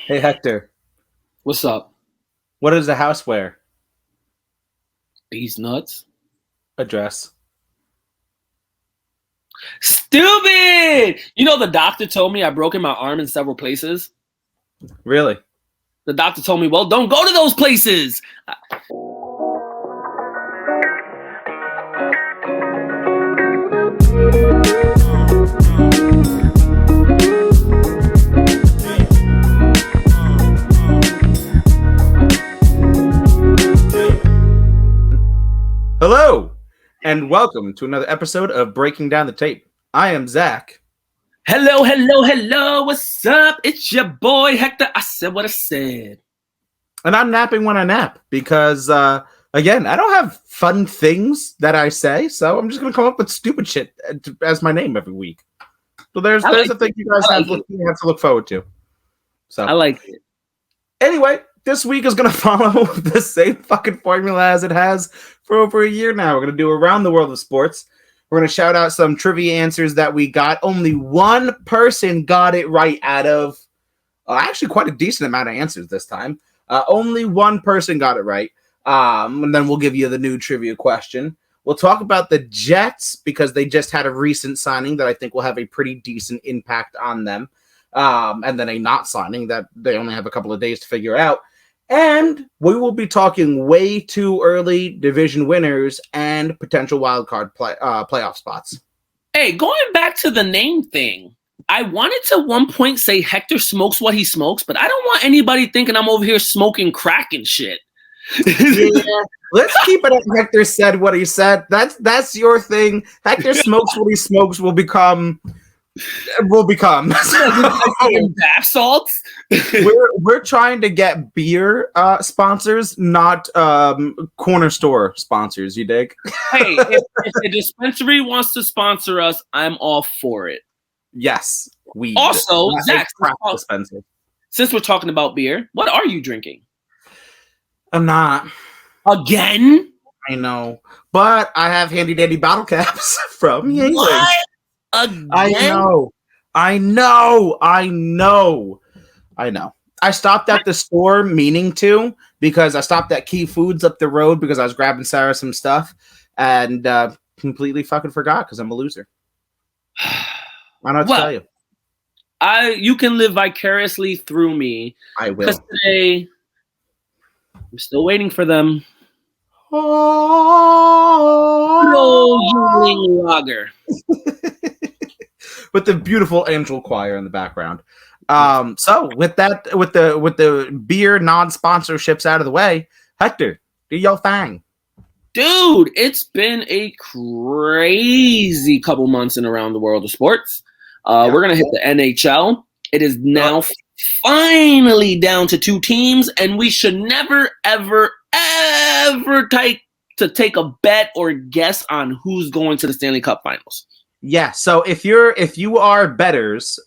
Hey Hector, What's up? what does a house wear? These nuts. A dress. Stupid! You know, the doctor told me I broken my arm in several places. Really? The doctor told me, well, don't go to those places. Hello, and welcome to another episode of Breaking Down the Tape. I am Zack. Hello. What's up? It's your boy, Hector. I said what I said. And I'm napping when I nap because, again, I don't have fun things that I say, so I'm just going to come up with stupid shit as my name every week. So there's a thing you guys have to look forward to. So I like it. Anyway, this week is going to follow the same fucking formula as it has for over a year now. We're going to do Around the World of Sports. We're going to shout out some trivia answers that we got. Only one person got it right out of actually quite a decent amount of answers this time. Only one person got it right. And then we'll give you the new trivia question. We'll talk about the Jets because they just had a recent signing that I think will have a pretty decent impact on them. And then a not signing that they only have a couple of days to figure out. And we will be talking way too early division winners and potential wildcard playoff spots. Hey, going back to the name thing, I wanted to one point say Hector smokes what he smokes, but I don't want anybody thinking I'm over here smoking crack and shit. Yeah, let's keep it at Hector said what he said. That's your thing. Hector smokes what he smokes will become bath salts. we're trying to get beer sponsors, not corner store sponsors. You dig? Hey, if the dispensary wants to sponsor us, I'm all for it. Yes, we also Zack. Since we're talking about beer, what are you drinking? I'm not again. I know, but I have handy dandy bottle caps from Yingling. What? Again? I know. I stopped at the store meaning to because I stopped at Key Foods up the road because I was grabbing Sarah some stuff and completely fucking forgot because I'm a loser. I don't know what to tell you. You can live vicariously through me. I will. Because today, I'm still waiting for them. Yingling lager. With the beautiful angel choir in the background. So with the beer non-sponsorships out of the way, Hector, do your thing. Dude, it's been a crazy couple months in Around the World of Sports. We're gonna hit the NHL. It is now finally down to 2 teams, and we should never, ever take a bet or guess on who's going to the Stanley Cup Finals. Yeah, so if you are bettors,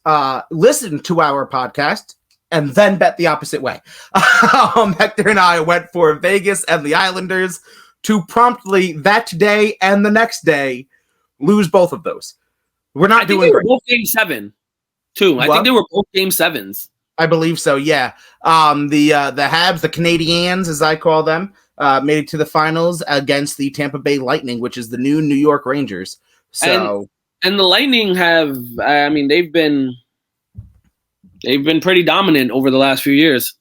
listen to our podcast and then bet the opposite way. Hector and I went for Vegas and the Islanders to promptly that day and the next day lose both of those. We're not doing. They were both Game 7, too. What? I think they were both Game 7s. I believe so. Yeah. The Habs, the Canadiens, as I call them, made it to the finals against the Tampa Bay Lightning, which is the new New York Rangers. So. And the Lightning they've been pretty dominant over the last few years.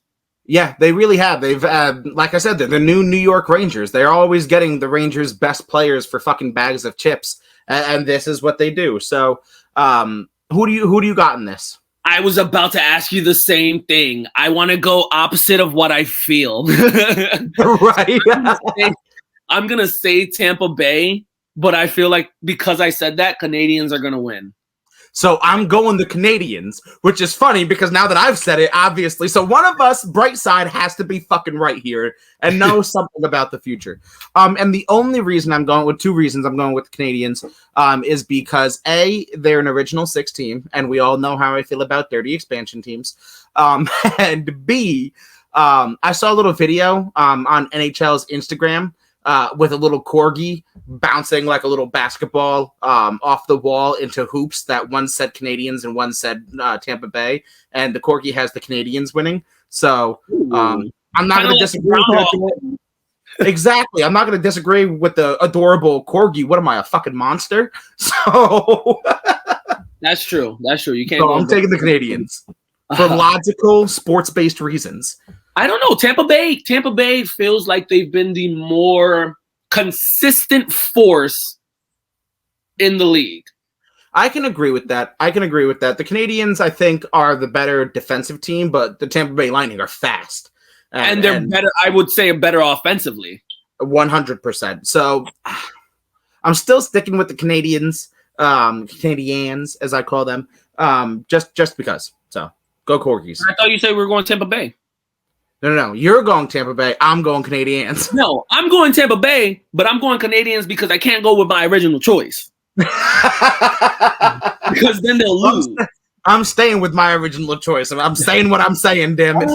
Yeah, they really have. They've, like I said, they're the new New York Rangers. They're always getting the Rangers' best players for fucking bags of chips, and this is what they do. So, who do you got in this? I was about to ask you the same thing. I want to go opposite of what I feel. Right. I'm gonna say Tampa Bay. But I feel like because I said that, Canadians are going to win. So I'm going the Canadians, which is funny because now that I've said it, obviously. So one of us, bright side, has to be fucking right here and know something about the future. And the only reason I'm going with 2 reasons I'm going with the Canadians is because A, they're an original 6 team, and we all know how I feel about dirty expansion teams. And B, I saw a little video on NHL's Instagram with a little corgi bouncing like a little basketball off the wall into hoops that one said Canadians and one said Tampa Bay, and the corgi has the Canadians winning. So I'm not going to disagree. Exactly. I'm not going to disagree with the adorable corgi. What am I, a fucking monster? So that's true. That's true. You can't. So I'm taking the Canadians for logical, sports-based reasons. I don't know. Tampa Bay feels like they've been the more consistent force in the league. I can agree with that. The Canadians, I think, are the better defensive team, but the Tampa Bay Lightning are fast. And they're better, I would say, better offensively. 100%. So I'm still sticking with the Canadians, as I call them, just because. So go Corgis. I thought you said we were going Tampa Bay. No. You're going Tampa Bay. I'm going Canadians. No, I'm going Tampa Bay, but I'm going Canadians because I can't go with my original choice. Because then they'll lose. I'm staying with my original choice. I'm saying what I'm saying, damn it.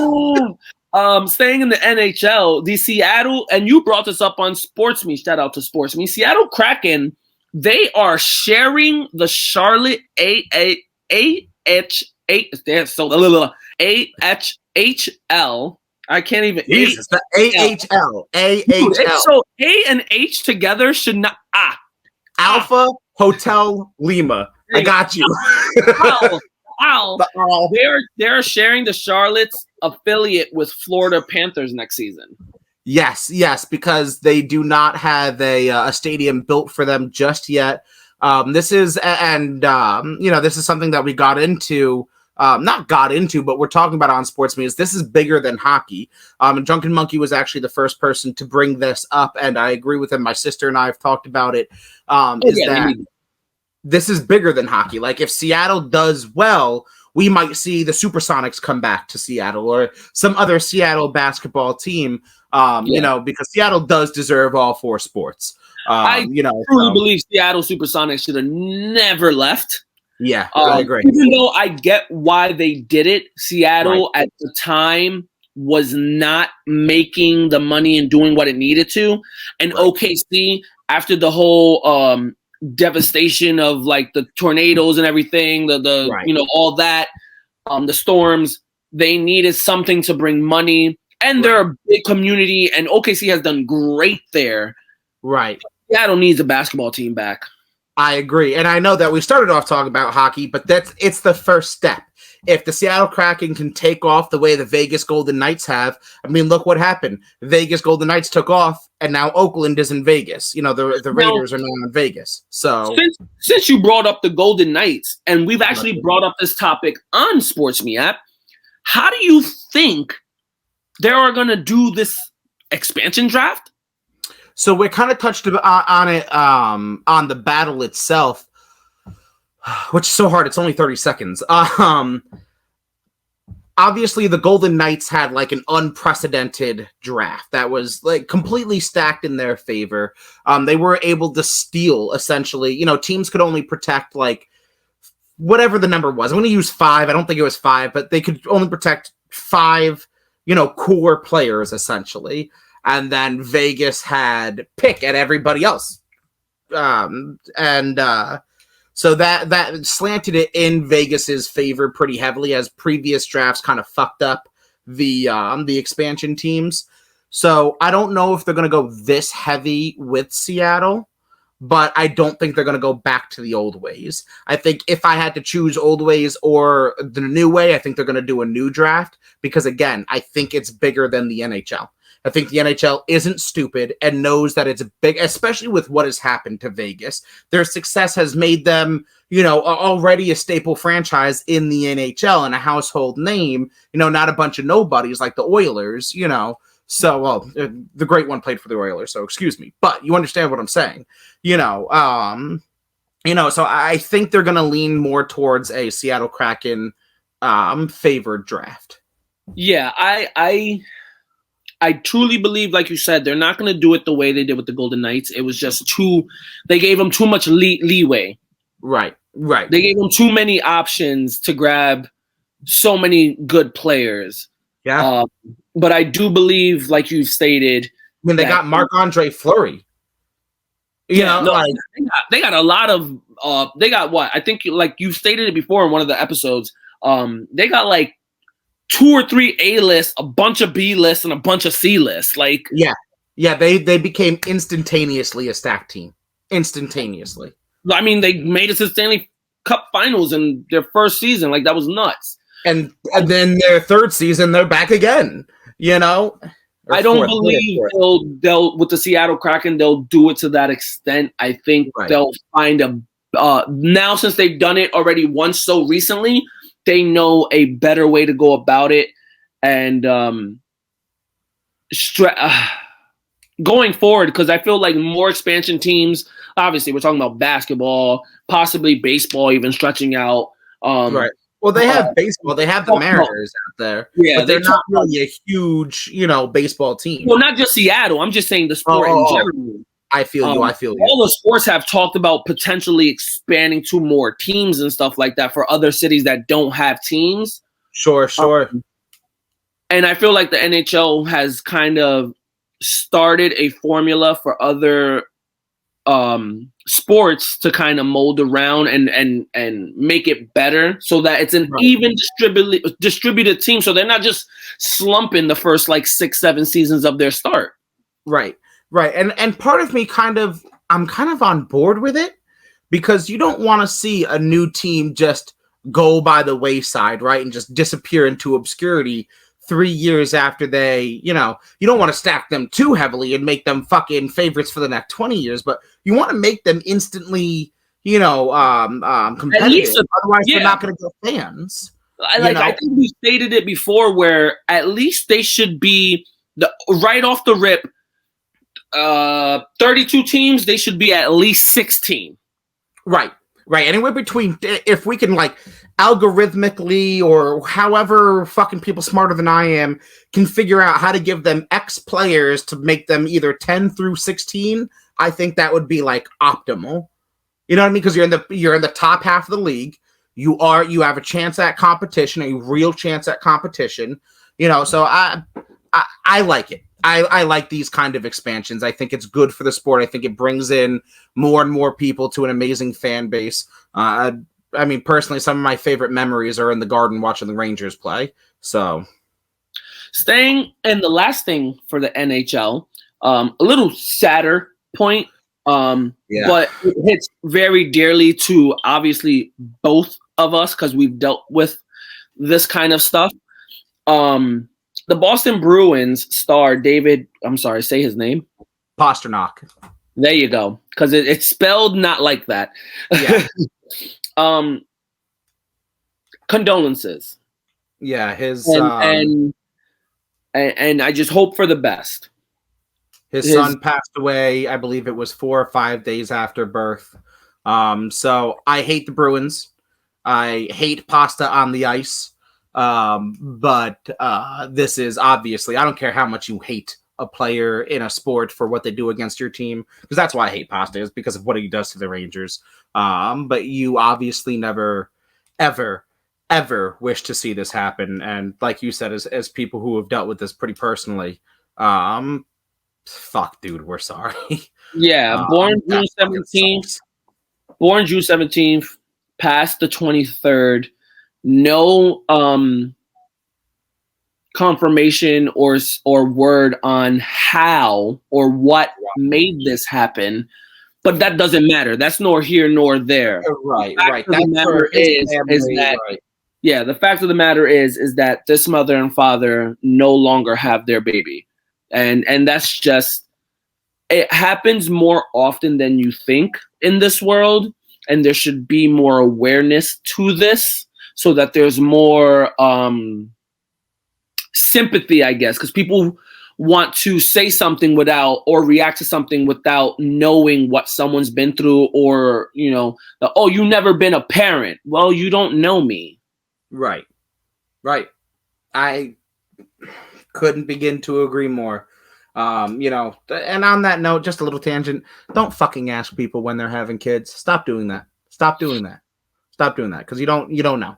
Staying in the NHL, the Seattle, and you brought this up on Sports Me. Shout out to Sports Me. Seattle Kraken, they are sharing the Charlotte AHL. I can't even. Jesus, the AHL. So A and H together should not. Alpha Hotel Lima. I got you. They're sharing the Charlotte's affiliate with Florida Panthers next season. Yes, because they do not have a stadium built for them just yet. This is something that we got into. Not got into, but we're talking about on Sports Media. This is bigger than hockey. And Drunken Monkey was actually the first person to bring this up, and I agree with him. My sister and I have talked about it. This is bigger than hockey. Like, if Seattle does well, we might see the Supersonics come back to Seattle or some other Seattle basketball team, because Seattle does deserve all four sports. I truly believe Seattle Supersonics should have never left. Yeah, I agree. Even though I get why they did it, Seattle at the time was not making the money and doing what it needed to. And OKC, after the whole devastation of like the tornadoes and everything, all that, the storms, they needed something to bring money. And they're a big community, and OKC has done great there. Right. Seattle needs a basketball team back. I agree. And I know that we started off talking about hockey, but it's the first step. If the Seattle Kraken can take off the way the Vegas Golden Knights have, I mean, look what happened. Vegas Golden Knights took off, and now Oakland is in Vegas. The Raiders are now in Vegas. So since you brought up the Golden Knights, and we've actually brought up this topic on Sports Me app, how do you think they are going to do this expansion draft? So we kind of touched on it on the battle itself, which is so hard. It's only 30 seconds. Obviously, the Golden Knights had like an unprecedented draft that was like completely stacked in their favor. They were able to steal, essentially. Teams could only protect like whatever the number was. I'm going to use 5. I don't think it was 5, but they could only protect 5, core players, essentially. And then Vegas had pick at everybody else. So that slanted it in Vegas's favor pretty heavily, as previous drafts kind of fucked up the expansion teams. So I don't know if they're going to go this heavy with Seattle, but I don't think they're going to go back to the old ways. I think if I had to choose old ways or the new way, I think they're going to do a new draft because, again, I think it's bigger than the NHL. I think the NHL isn't stupid and knows that it's big, especially with what has happened to Vegas. Their success has made them, already a staple franchise in the NHL and a household name, not a bunch of nobodies like the Oilers, So, the great one played for the Oilers, so excuse me. But you understand what I'm saying. So I think they're going to lean more towards a Seattle Kraken favored draft. Yeah, I truly believe, like you said, they're not going to do it the way they did with the Golden Knights. It was just they gave them too much leeway. Right. They gave them too many options to grab so many good players. Yeah. But I do believe, like you stated, mean, they got Marc-Andre Fleury. They got a lot of they got what I think like you stated it before in one of the episodes. They got like 2 or 3 A-lists, a bunch of B-lists, and a bunch of C-lists. Like they became instantaneously a stacked team. Instantaneously. I mean, they made it to Stanley Cup Finals in their first season. Like that was nuts. And then their third season, they're back again. I don't believe they'll with the Seattle Kraken they'll do it to that extent. I think they'll find a now since they've done it already once so recently, they know a better way to go about it. And going forward, because I feel like more expansion teams. Obviously, we're talking about basketball, possibly baseball, even stretching out. Right. Well, they have baseball. They have the Mariners out there. Yeah, but they're not really a huge, baseball team. Well, not just Seattle. I'm just saying the sport in general. I feel you. I feel you. All the sports have talked about potentially expanding to more teams and stuff like that for other cities that don't have teams. Sure. And I feel like the NHL has kind of started a formula for other sports to kind of mold around and make it better so that it's an even distributed team, so they're not just slumping the first like 6-7 seasons of their start. Right. And part of me I'm kind of on board with it, because you don't want to see a new team just go by the wayside, right, and just disappear into obscurity 3 years after they, you don't want to stack them too heavily and make them fucking favorites for the next 20 years, but you want to make them instantly, competitive. Otherwise, they're not going to get fans. I think we stated it before, where at least they should be right off the rip. 32 teams, they should be at least 16. Right. Anywhere between, if we can like algorithmically or however fucking people smarter than I am can figure out how to give them X players to make them either 10 through 16, I think that would be like optimal. You know what I mean? Because you're in the top half of the league. You have a chance at competition, a real chance at competition. So I like it. I like these kind of expansions. I think it's good for the sport. I think it brings in more and more people to an amazing fan base. I mean, personally, some of my favorite memories are in the Garden watching the Rangers play. So, staying, and the last thing for the NHL, a little sadder point, but it hits very dearly to obviously both of us because we've dealt with this kind of stuff. The Boston Bruins star David, I'm sorry, say his name. Pastrnak. There you go, because it's spelled not like that. Yeah. Condolences. Yeah, his and I just hope for the best. His son passed away, I believe it was 4 or 5 days after birth. So I hate the Bruins. I hate pasta on the ice. But this is obviously, I don't care how much you hate a player in a sport for what they do against your team, because that's why I hate Pasta, is because of what he does to the Rangers. But you obviously never, ever, ever wish to see this happen. And like you said, as people who have dealt with this pretty personally, fuck, dude, we're sorry. Yeah, born June 17th, passed the 23rd. No confirmation or word on how or what made this happen, but that doesn't matter. That's nor here nor there. Right. The matter is that the fact of the matter is that this mother and father no longer have their baby, and that's just, it happens more often than you think in this world, and there should be more awareness to this, so that there's more sympathy, I guess, because people want to say something without, or react to something without knowing what someone's been through, or, you never been a parent. Well, you don't know me. Right. I couldn't begin to agree more. And on that note, just a little tangent. Don't fucking ask people when they're having kids. Stop doing that. Because you don't know.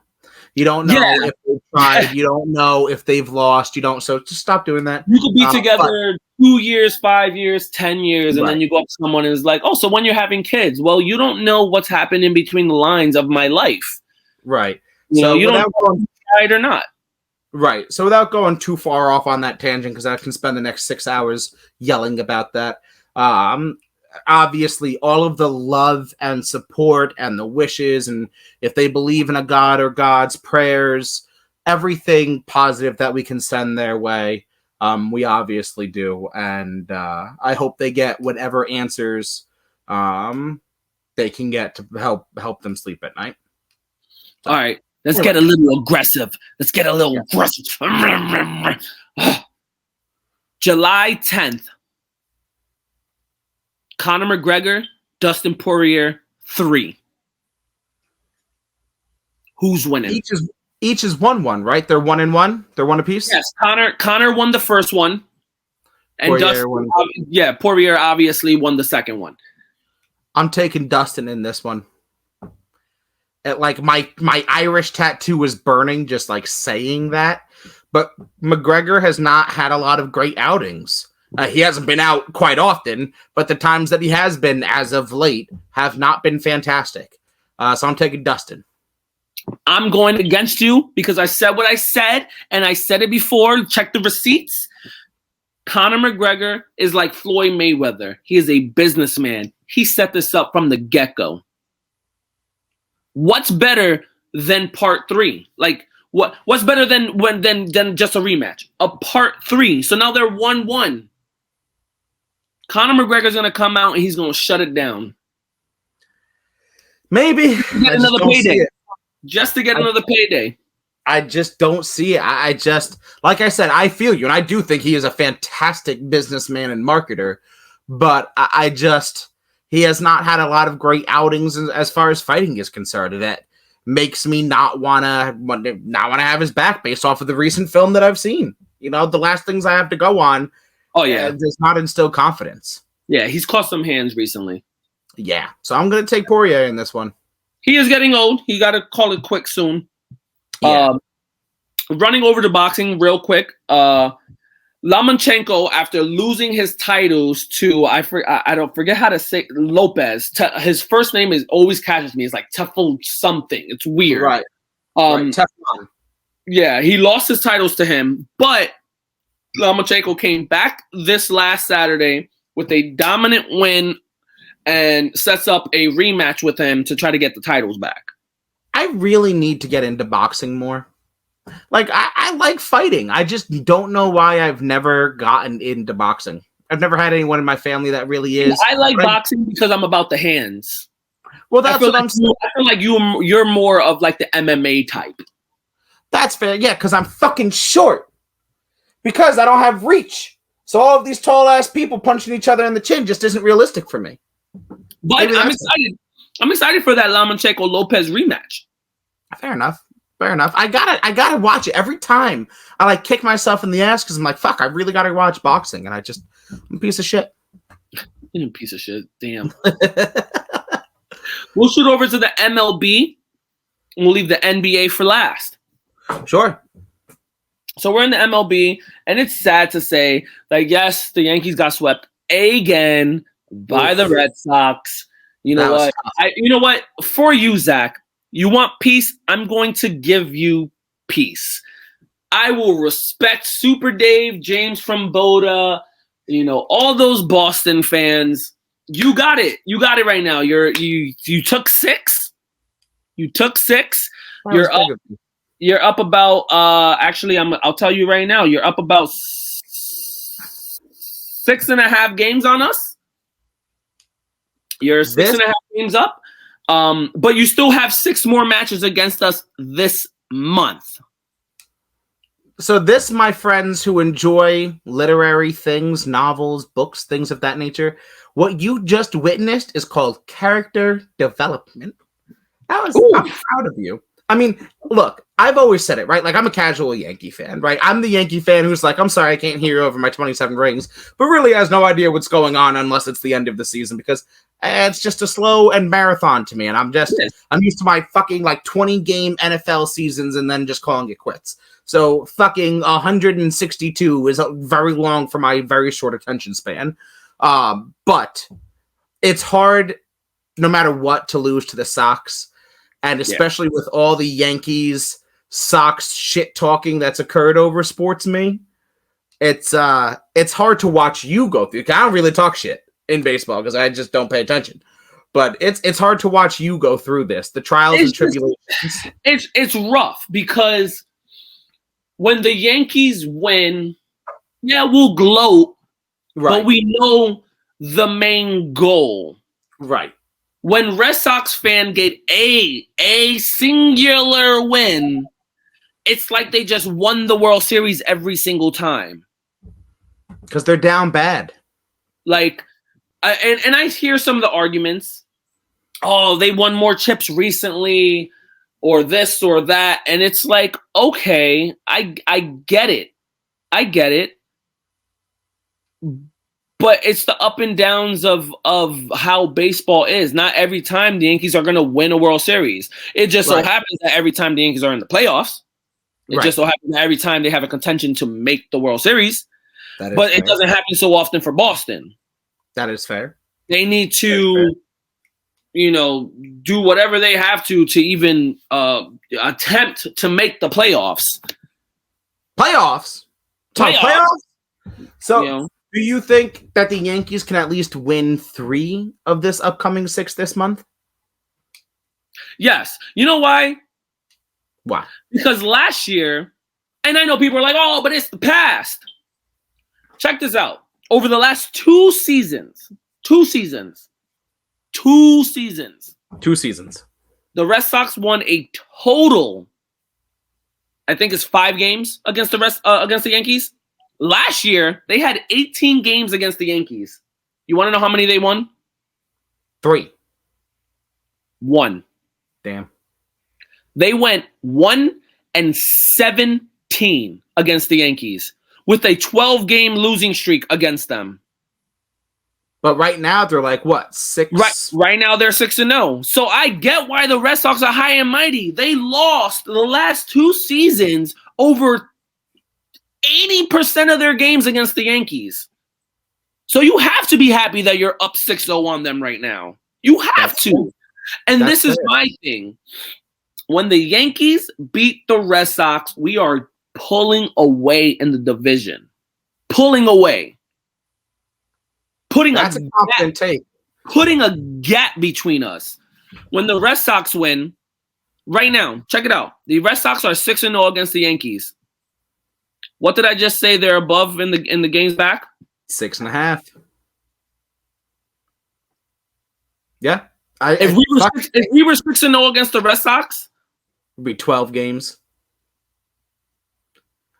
You don't know if they've tried. You don't know if they've lost. So just stop doing that. You could be together 2 years, 5 years, 10 years, and then you go up to someone and it's like, oh, so when you're having kids? Well, you don't know what's happened in between the lines of my life. Right. You know, you don't know if I'm right or not. Right. So without going too far off on that tangent, because I can spend the next 6 hours yelling about that, obviously all of the love and support and the wishes, and if they believe in a God or God's prayers, everything positive that we can send their way, we obviously do. And I hope they get whatever answers they can get to help them sleep at night. So, all right. Let's get a little aggressive. Aggressive. July 10th. Conor McGregor, Dustin Poirier, 3. Who's winning? Each is 1-1, right? They're 1-1. They're one apiece. Yes, Conor won the first one, and Poirier obviously won the second one. I'm taking Dustin in this one. Like my Irish tattoo was burning just like saying that, but McGregor has not had a lot of great outings. He hasn't been out quite often, but the times that he has been as of late have not been fantastic. So I'm taking Dustin. I'm going against you because I said what I said, and I said it before. Check the receipts. Conor McGregor is like Floyd Mayweather. He is a businessman. He set this up from the get-go. What's better than part 3? Like what's better than just a rematch? A part 3. So now they're 1-1. Conor McGregor's gonna come out and he's gonna shut it down. Maybe get another payday. Just to get another payday. I just don't see it. I just, like I said, I feel you, and I do think he is a fantastic businessman and marketer, but he has not had a lot of great outings as far as fighting is concerned. That makes me not wanna have his back based off of the recent film that I've seen. You know, the last things I have to go on. Oh yeah, does not instill confidence. Yeah, he's caught some hands recently. Yeah, so I'm gonna take Poirier in this one. He is getting old. He got to call it quick soon. Yeah. Running over to boxing real quick. Lomachenko, after losing his titles to I don't forget how to say Lopez. His first name always catches me. It's like Tefl something. It's weird. Right. Teflon. Yeah, he lost his titles to him, but Lomachenko came back this last Saturday with a dominant win and sets up a rematch with him to try to get the titles back. I really need to get into boxing more. Like, I like fighting. I just don't know why I've never gotten into boxing. I've never had anyone in my family that really is. I like boxing because I'm about the hands. Well, that's what I'm saying. I feel like you're more of like the MMA type. That's fair. Yeah, because I'm fucking short. Because I don't have reach. So all of these tall-ass people punching each other in the chin just isn't realistic for me. But I'm excited. I'm excited for that Lomachenko-Lopez rematch. Fair enough. I gotta watch it every time. I like kick myself in the ass because I'm like, fuck, I really gotta watch boxing, and I'm a piece of shit. You're a piece of shit. Damn. We'll shoot over to the MLB, and we'll leave the NBA for last. Sure. So we're in the MLB, and it's sad to say that yes, the Yankees got swept again by the Red Sox. You know what? You know what? For you, Zach, you want peace? I'm going to give you peace. I will respect Super Dave, James from Boda, all those Boston fans. You got it. You got it right now. You took 6. You took 6. You're up. You're up about. Actually, I'll tell you right now. You're up about 6.5 games on us. You're 6.5 games up. But you still have 6 more matches against us this month. So this, my friends who enjoy literary things, novels, books, things of that nature, what you just witnessed is called character development. I'm proud of you. I mean, look, I've always said it, right? Like, I'm a casual Yankee fan, right? I'm the Yankee fan who's like, I'm sorry, I can't hear you over my 27 rings, but really has no idea what's going on unless it's the end of the season, because it's just a slow and marathon to me. And I'm used to my fucking 20 game NFL seasons and then just calling it quits. So fucking 162 is very long for my very short attention span. But it's hard, no matter what, to lose to the Sox. And especially with all the Yankees Sox shit talking that's occurred over Sports Me, it's hard to watch you go through. I don't really talk shit in baseball because I just don't pay attention. But it's hard to watch you go through this, the trials and tribulations. It's rough because when the Yankees win, we'll gloat, but we know the main goal. Right. When Red Sox fan get a singular win, it's like they just won the World Series every single time. Because they're down bad. Like, and I hear some of the arguments. Oh, they won more chips recently, or this or that, and it's like, okay, I get it, but it's the up and downs of how baseball is. Not every time the Yankees are going to win a World Series. It just so happens that every time the Yankees are in the playoffs, it just so happens that every time they have a contention to make the World Series. But it doesn't happen so often for Boston. That is fair. They need to, do whatever they have to even attempt to make the playoffs. Playoffs? So, do you think that the Yankees can at least win 3 of this upcoming 6 this month? Yes. You know why? Why? Because last year, and I know people are like, oh, but it's the past. Check this out. Over the last 2 seasons, the Red Sox won a total, I think it's 5 games against the Yankees. Last year, they had 18 games against the Yankees. You want to know how many they won? 3. 1. Damn. They went 1-17 against the Yankees with a 12-game losing streak against them. But right now, they're like, what, 6? Right now, they're 6-0. So I get why the Red Sox are high and mighty. They lost the last 2 seasons over 80% of their games against the Yankees. So you have to be happy that you're up 6-0 on them right now. You have to. And this is my thing. When the Yankees beat the Red Sox, we are pulling away in the division. Pulling away. Putting a gap between us. When the Red Sox win, right now, check it out. The Red Sox are 6-0 against the Yankees. What did I just say? They're above in the games back? 6.5. Yeah. If we were 6-0 against the Red Sox, it'd be 12 games.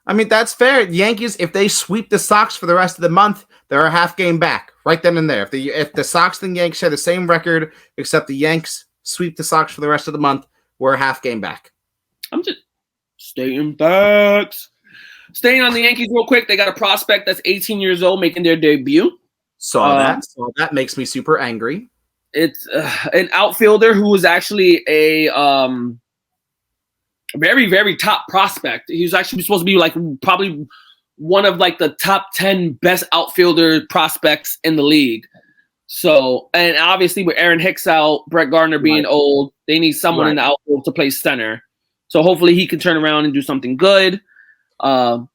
I mean, that's fair. The Yankees, if they sweep the Sox for the rest of the month, they're a half game back right then and there. If the Sox and Yanks share the same record, except the Yanks sweep the Sox for the rest of the month, we're a half game back. I'm just stating facts. Staying on the Yankees real quick, they got a prospect that's 18 years old making their debut. Saw that makes me super angry. It's an outfielder who was actually a very, very top prospect. He was actually supposed to be like probably one of like the top 10 best outfielder prospects in the league. So, and obviously with Aaron Hicks out, Brett Gardner being old, they need someone in the outfield to play center. So hopefully he can turn around and do something good. And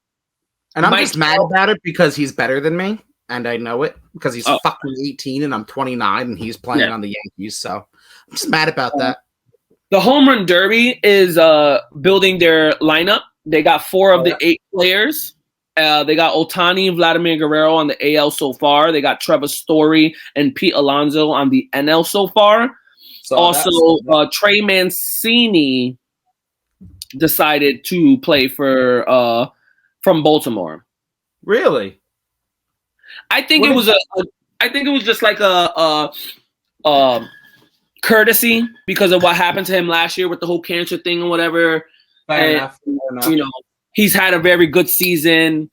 I'm just mad about it because he's better than me, and I know it because he's fucking 18 and I'm 29 and he's playing on the Yankees. So I'm just mad about that. The Home Run Derby is building their lineup. They got 4 of the 8 players. They got Ohtani, Vladimir Guerrero on the AL so far. They got Trevor Story and Pete Alonso on the NL so far. Trey Mancini decided to play for from Baltimore. Really? I think it was just like a courtesy because of what happened to him last year with the whole cancer thing and whatever. Fair enough. He's had a very good season.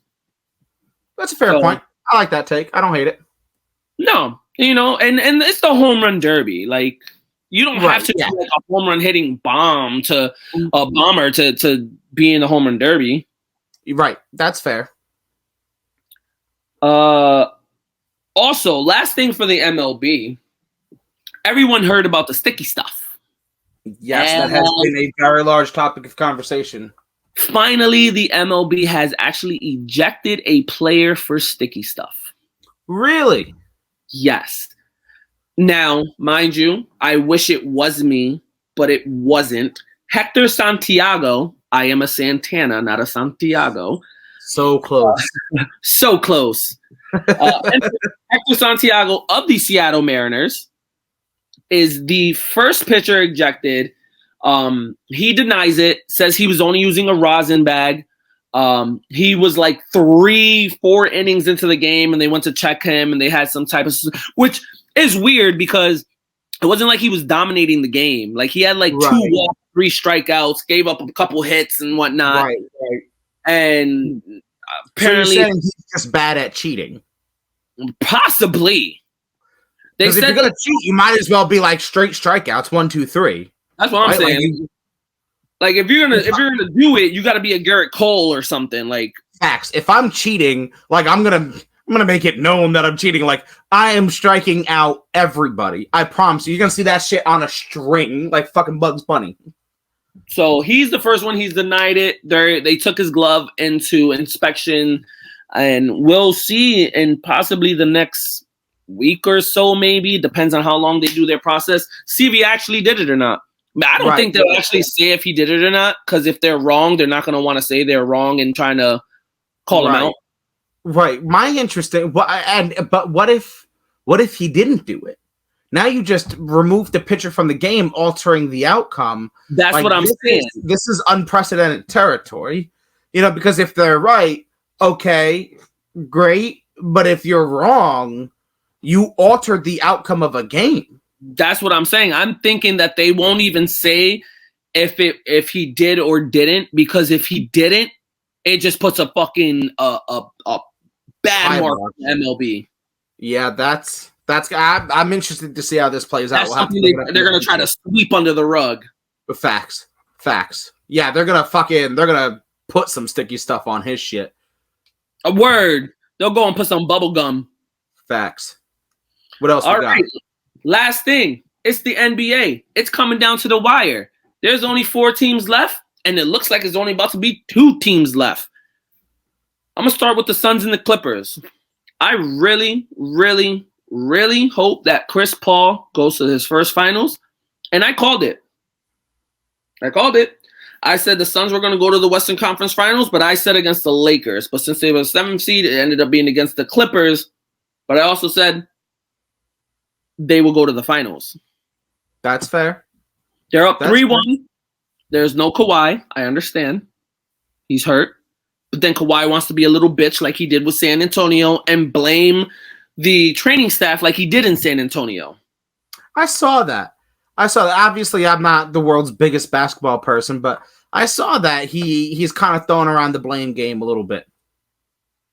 That's a fair point. I like that take. I don't hate it. No, and it's the Home Run Derby. Like, you don't have to be like a home run hitting bomber to be in the Home Run Derby. Right. That's fair. Also, last thing for the MLB, everyone heard about the sticky stuff. Yes, that has been a very large topic of conversation. Finally, the MLB has actually ejected a player for sticky stuff. Really? Yes. Now, mind you, I wish it was me, but it wasn't. Hector Santiago, I am a Santana, not a Santiago. So close. So close. Hector Santiago of the Seattle Mariners is the first pitcher ejected. He denies it, says he was only using a rosin bag. He was like 3-4 innings into the game, and they went to check him, and they had some type of, which is weird because it wasn't like he was dominating the game. Like he had like 2 walks, 3 strikeouts, gave up a couple hits and whatnot. Right. And apparently, so you're saying he's just bad at cheating. Possibly. They said if you're gonna cheat, you might as well be like straight strikeouts, 1, 2, 3. That's what I'm saying. Like if you're gonna do it, you got to be a Garrett Cole or something. Like facts. If I'm cheating, like I'm gonna make it known that I'm cheating. Like I am striking out everybody. I promise you. You're gonna see that shit on a string, like fucking Bugs Bunny. So he's the first one. He's denied it. They took his glove into inspection, and we'll see in possibly the next week or so, maybe. Depends on how long they do their process. See if he actually did it or not. I don't think they'll actually say if he did it or not, because if they're wrong, they're not going to want to say they're wrong and trying to call him out. Right. My interesting. But what if he didn't do it? Now you just removed the pitcher from the game, altering the outcome. That's what I'm saying. This is unprecedented territory, because if they're right, okay, great. But if you're wrong, you altered the outcome of a game. That's what I'm saying. I'm thinking that they won't even say if he did or didn't, because if he didn't, it just puts a fucking a bad mark on MLB. Yeah, that's. I'm interested to see how this plays out. They're gonna try to sweep under the rug. Facts. Yeah, they're gonna put some sticky stuff on his shit. A word. They'll go and put some bubble gum. Facts. What else we got? Right. Last thing. It's the NBA. It's coming down to the wire. There's only 4 teams left, and it looks like it's only about to be 2 teams left. I'm gonna start with the Suns and the Clippers. I really, really, really hope that Chris Paul goes to his first finals. And I called it. I said the Suns were going to go to the Western Conference Finals, but I said against the Lakers. But since they were 7th seed, it ended up being against the Clippers. But I also said they will go to the finals. That's fair. They're up 3-1. There's no Kawhi. I understand. He's hurt. But then Kawhi wants to be a little bitch like he did with San Antonio and blame the training staff like he did in San Antonio. I saw that. Obviously, I'm not the world's biggest basketball person, but I saw that he's kind of throwing around the blame game a little bit.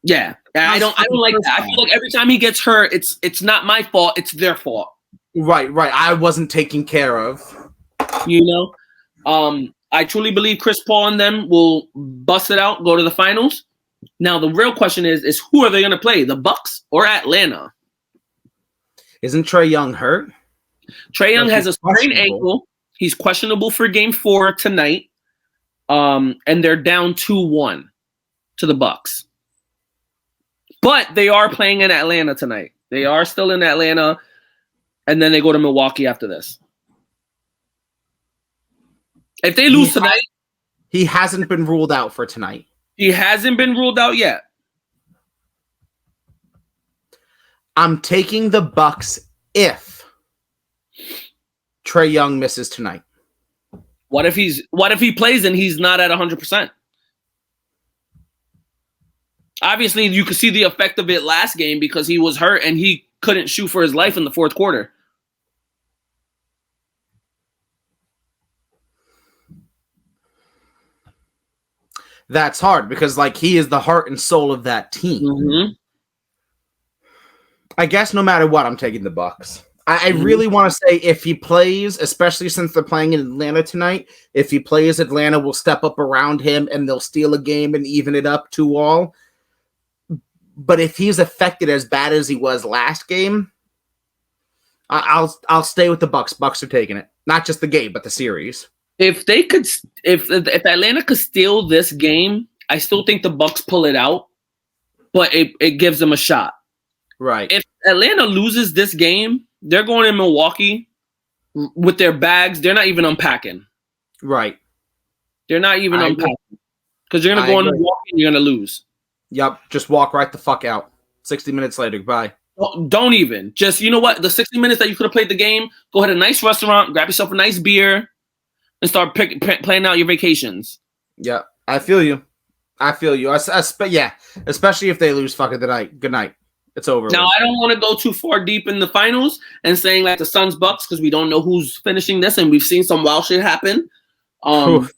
Yeah, I don't like that. I feel like every time he gets hurt, it's not my fault. It's their fault. Right. I wasn't taken care of. I truly believe Chris Paul and them will bust it out, go to the finals. Now, the real question is who are they going to play, the Bucks or Atlanta? Isn't Trae Young hurt? Trae Young has a sprained ankle. He's questionable for Game 4 tonight. And they're down 2-1 to the Bucks. But they are playing in Atlanta tonight. They are still in Atlanta, and then they go to Milwaukee after this. If they lose tonight... He hasn't been ruled out for tonight. He hasn't been ruled out yet. I'm taking the Bucks if Trae Young misses tonight. What if he plays and he's not at 100%? Obviously, you could see the effect of it last game because he was hurt and he couldn't shoot for his life in the 4th quarter. That's hard because, he is the heart and soul of that team. Mm-hmm. I guess no matter what, I'm taking the Bucks. I really want to say if he plays, especially since they're playing in Atlanta tonight, if he plays, Atlanta will step up around him and they'll steal a game and even it up 2-2. But if he's affected as bad as he was last game, I'll stay with the Bucks. Bucks are taking it. Not just the game, but the series. If Atlanta could steal this game, I still think the Bucks pull it out, but it gives them a shot. Right. If Atlanta loses this game, they're going in Milwaukee with their bags. They're not even unpacking. Right. They're not even unpacking. Because you're going to go in Milwaukee and you're going to lose. Yep. Just walk right the fuck out. 60 minutes later. Goodbye. Don't even. Just, you know what? The 60 minutes that you could have played the game, go ahead to a nice restaurant, grab yourself a nice beer, and start planning out your vacations. Yeah. I feel you. Yeah. Especially if they lose fucking tonight. Good night. It's over. Now, I don't want to go too far deep in the finals and saying like the Suns Bucks because we don't know who's finishing this and we've seen some wild shit happen. And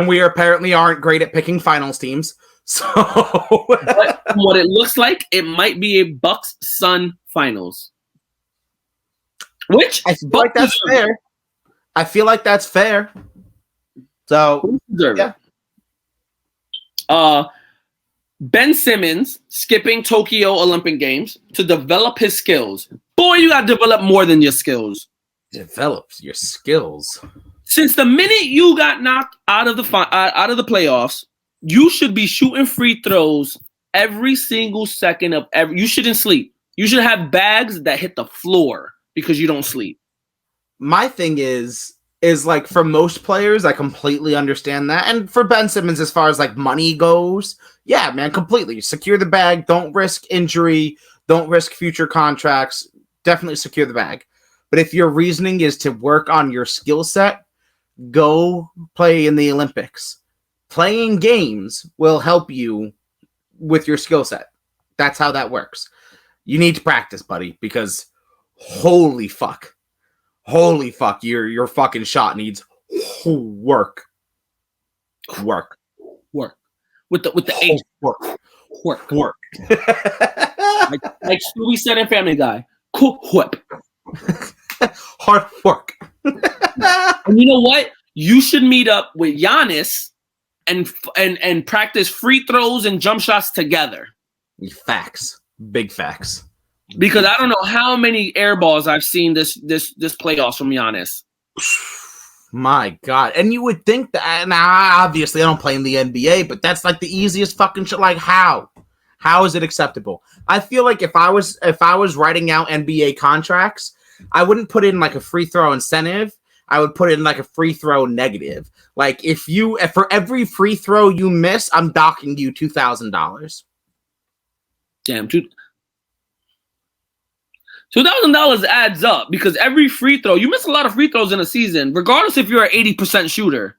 we apparently aren't great at picking finals teams. So but what it looks like, it might be a Bucks Sun finals. Which I feel like that's fair. I feel like that's fair. So yeah. Ben Simmons skipping Tokyo Olympic Games to develop his skills. Boy, you got to develop more than your skills. Develop your skills. Since the minute you got knocked out of the playoffs, you should be shooting free throws every single second of every. You shouldn't sleep. You should have bags that hit the floor because you don't sleep. My thing is like for most players, I completely understand that. And for Ben Simmons, as far as like money goes, yeah, man, completely. Secure the bag. Don't risk injury. Don't risk future contracts. Definitely secure the bag. But if your reasoning is to work on your skill set, go play in the Olympics. Playing games will help you with your skill set. That's how that works. You need to practice, buddy, because holy fuck, your fucking shot needs work. With the H. Work. like Stewie said in Family Guy. Whip. Hard work. And you know what? You should meet up with Giannis and practice free throws and jump shots together. Facts. Big facts. Because I don't know how many air balls I've seen this playoffs from Giannis. My God. And you would think that, now obviously I don't play in the NBA, but that's like the easiest fucking shit. Like how? How is it acceptable? I feel like if I was writing out NBA contracts, I wouldn't put in like a free throw incentive. I would put in like a free throw negative. Like if for every free throw you miss, I'm docking you $2,000. Damn, $2,000 adds up because every free throw, you miss a lot of free throws in a season, regardless if you're an 80% shooter.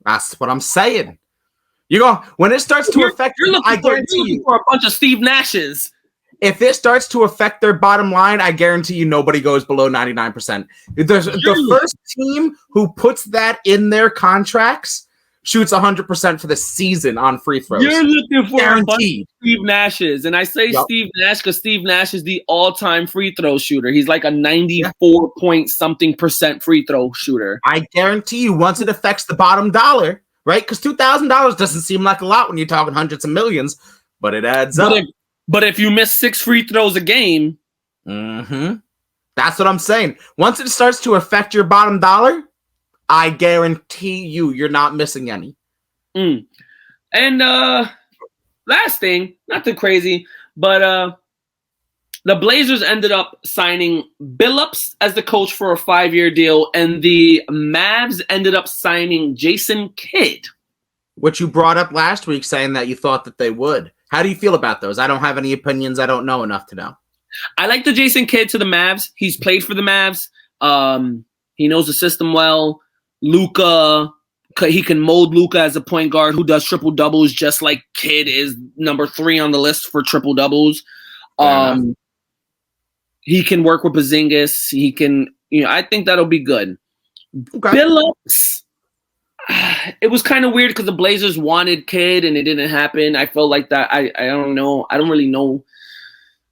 That's what I'm saying. When it starts to affect, I guarantee you, for a bunch of Steve Nashes. If it starts to affect their bottom line, I guarantee you nobody goes below 99%. The first team who puts that in their contracts shoots 100% for the season on free throws. You're looking for guaranteed. A bunch of Steve Nashes. And I say Steve Nash because Steve Nash is the all-time free throw shooter. He's like a 94-point-something% free throw shooter. I guarantee you once it affects the bottom dollar, right? Because $2,000 doesn't seem like a lot when you're talking hundreds of millions, but it adds up. But if you miss 6 free throws a game. That's what I'm saying. Once it starts to affect your bottom dollar, I guarantee you're not missing any. And last thing, nothing crazy, but the Blazers ended up signing Billups as the coach for a 5-year deal, and the Mavs ended up signing Jason Kidd. Which you brought up last week saying that you thought that they would. How do you feel about those? I don't have any opinions. I don't know enough to know. I like the Jason Kidd to the Mavs. He's played for the Mavs. He knows the system well. Luka, he can mold Luka as a point guard who does triple doubles, just like Kidd is number 3 on the list for triple doubles. He can work with Porzingis. He can, I think that'll be good. Okay. Billups, it was kind of weird because the Blazers wanted Kidd and it didn't happen. I felt like that. I don't know. I don't really know.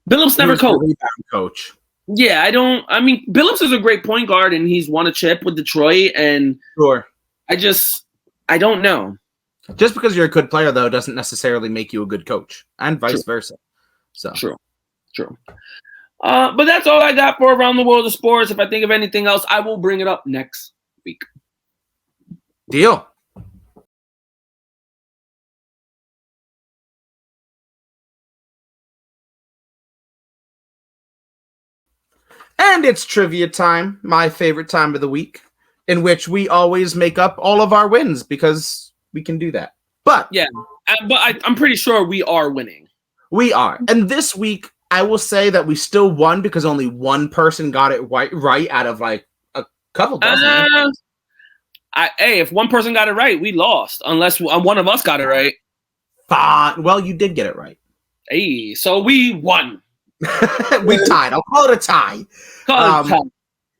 Billups never coached. Coach. Yeah, I mean, Billups is a great point guard, and he's won a chip with Detroit, and Sure. I don't know. Just because you're a good player, though, doesn't necessarily make you a good coach, and vice versa. So True. But that's all I got for Around the World of Sports. If I think of anything else, I will bring it up next week. Deal. And it's trivia time, my favorite time of the week, in which we always make up all of our wins because we can do that. But yeah, I'm pretty sure we are winning. We are. And this week, I will say that we still won because only one person got it right out of like a couple dozen. Hey, if one person got it right, we lost. Unless one of us got it right. Fine. Well, you did get it right. Hey, so we won. We tied. I'll call it a tie.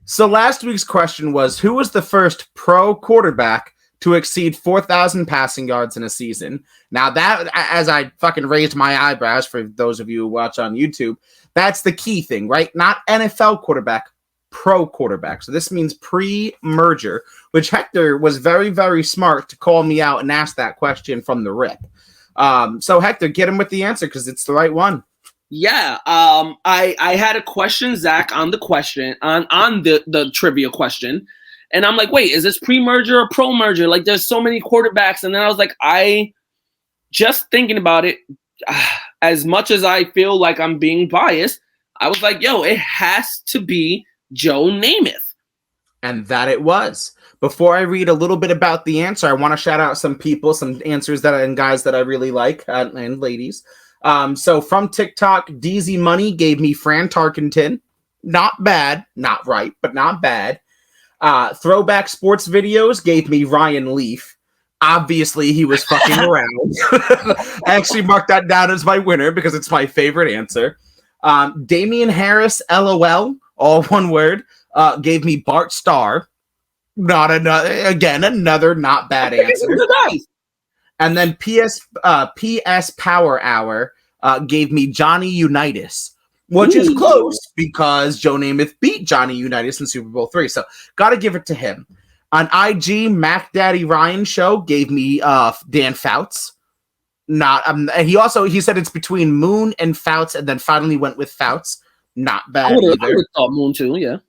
So last week's question was, who was the first pro quarterback to exceed 4,000 passing yards in a season? Now that, as I fucking raised my eyebrows for those of you who watch on YouTube, that's the key thing, right? Not NFL quarterback, pro quarterback. So this means pre-merger, which Hector was very, very smart to call me out and ask that question from the rip. So Hector, get him with the answer because it's the right one. Yeah, I had a question, Zach, on the question on the trivia question, and I'm like, wait, is this pre-merger or pro-merger? Like, there's so many quarterbacks, and then I was like, I just thinking about it. As much as I feel like I'm being biased, I was like, yo, it has to be Joe Namath, and that it was. Before I read a little bit about the answer, I want to shout out some people, some answers and guys that I really like, and ladies. So from TikTok, DZ Money gave me Fran Tarkenton. Not bad. Not right, but not bad. Throwback Sports Videos gave me Ryan Leaf. Obviously, he was fucking around. I actually marked that down as my winner because it's my favorite answer. Damian Harris, LOL, all one word, gave me Bart Starr. Another not bad answer. And then PS Power Hour gave me Johnny Unitas, which is close because Joe Namath beat Johnny Unitas in Super Bowl III. So got to give it to him. On IG, Mac Daddy Ryan Show gave me Dan Fouts. He said it's between Moon and Fouts, and then finally went with Fouts. Not bad either. I would have thought Moon too, yeah.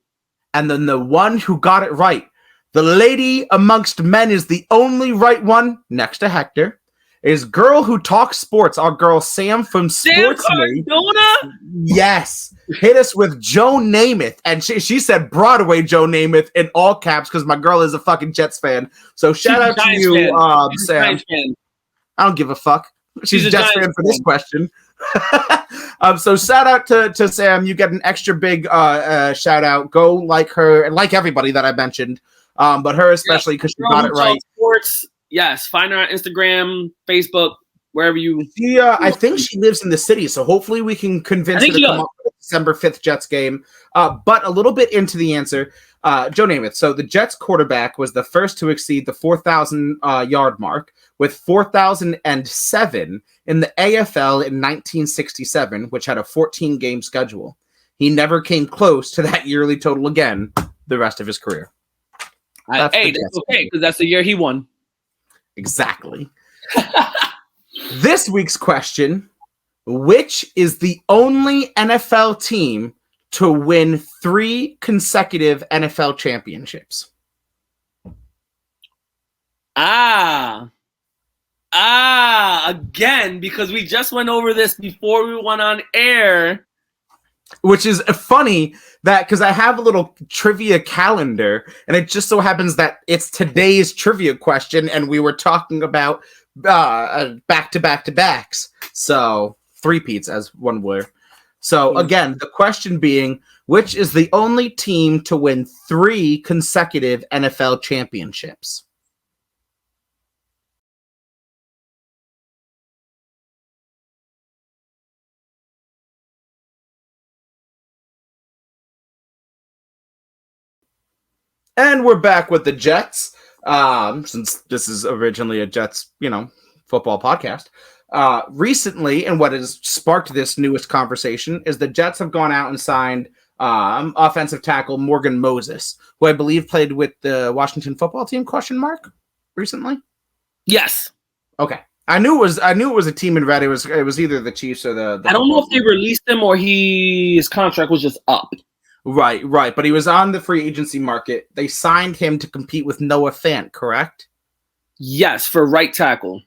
And then the one who got it right, the lady amongst men is the only right one, next to Hector, is Girl Who Talks Sports, our girl Sam from Sportsman. Yes. Hit us with Joe Namath. And she said Broadway Joe Namath in all caps because my girl is a fucking Jets fan. So shout out to you, Sam. I don't give a fuck. She's a Jets fan for this question. So shout out to Sam. You get an extra big shout out. Go like her and like everybody that I mentioned. But her especially because she got it right. Sports, yes, find her on Instagram, Facebook, wherever you. I think she lives in the city, so hopefully we can convince her to come up for the December 5th Jets game. But a little bit into the answer, Joe Namath. So the Jets quarterback was the first to exceed the 4,000 yard mark with 4,007 in the AFL in 1967, which had a 14-game schedule. He never came close to that yearly total again the rest of his career. That's okay, because that's the year he won. Exactly. This week's question, which is the only NFL team to win 3 consecutive NFL championships? Again, because we just went over this before we went on air. Which is funny that because I have a little trivia calendar and it just so happens that it's today's trivia question and we were talking about back-to-back-to-backs. So three-peats as one word. So again, the question being, which is the only team to win 3 consecutive NFL championships? And we're back with the Jets, since this is originally a Jets, football podcast. Recently, and what has sparked this newest conversation is the Jets have gone out and signed offensive tackle Morgan Moses, who I believe played with the Washington football team, recently. Yes. Okay. I knew it was a team in red. It was either the Chiefs or the I don't know if they released him or his contract was just up. Right. But he was on the free agency market. They signed him to compete with Noah Fant, correct? Yes, for right tackle.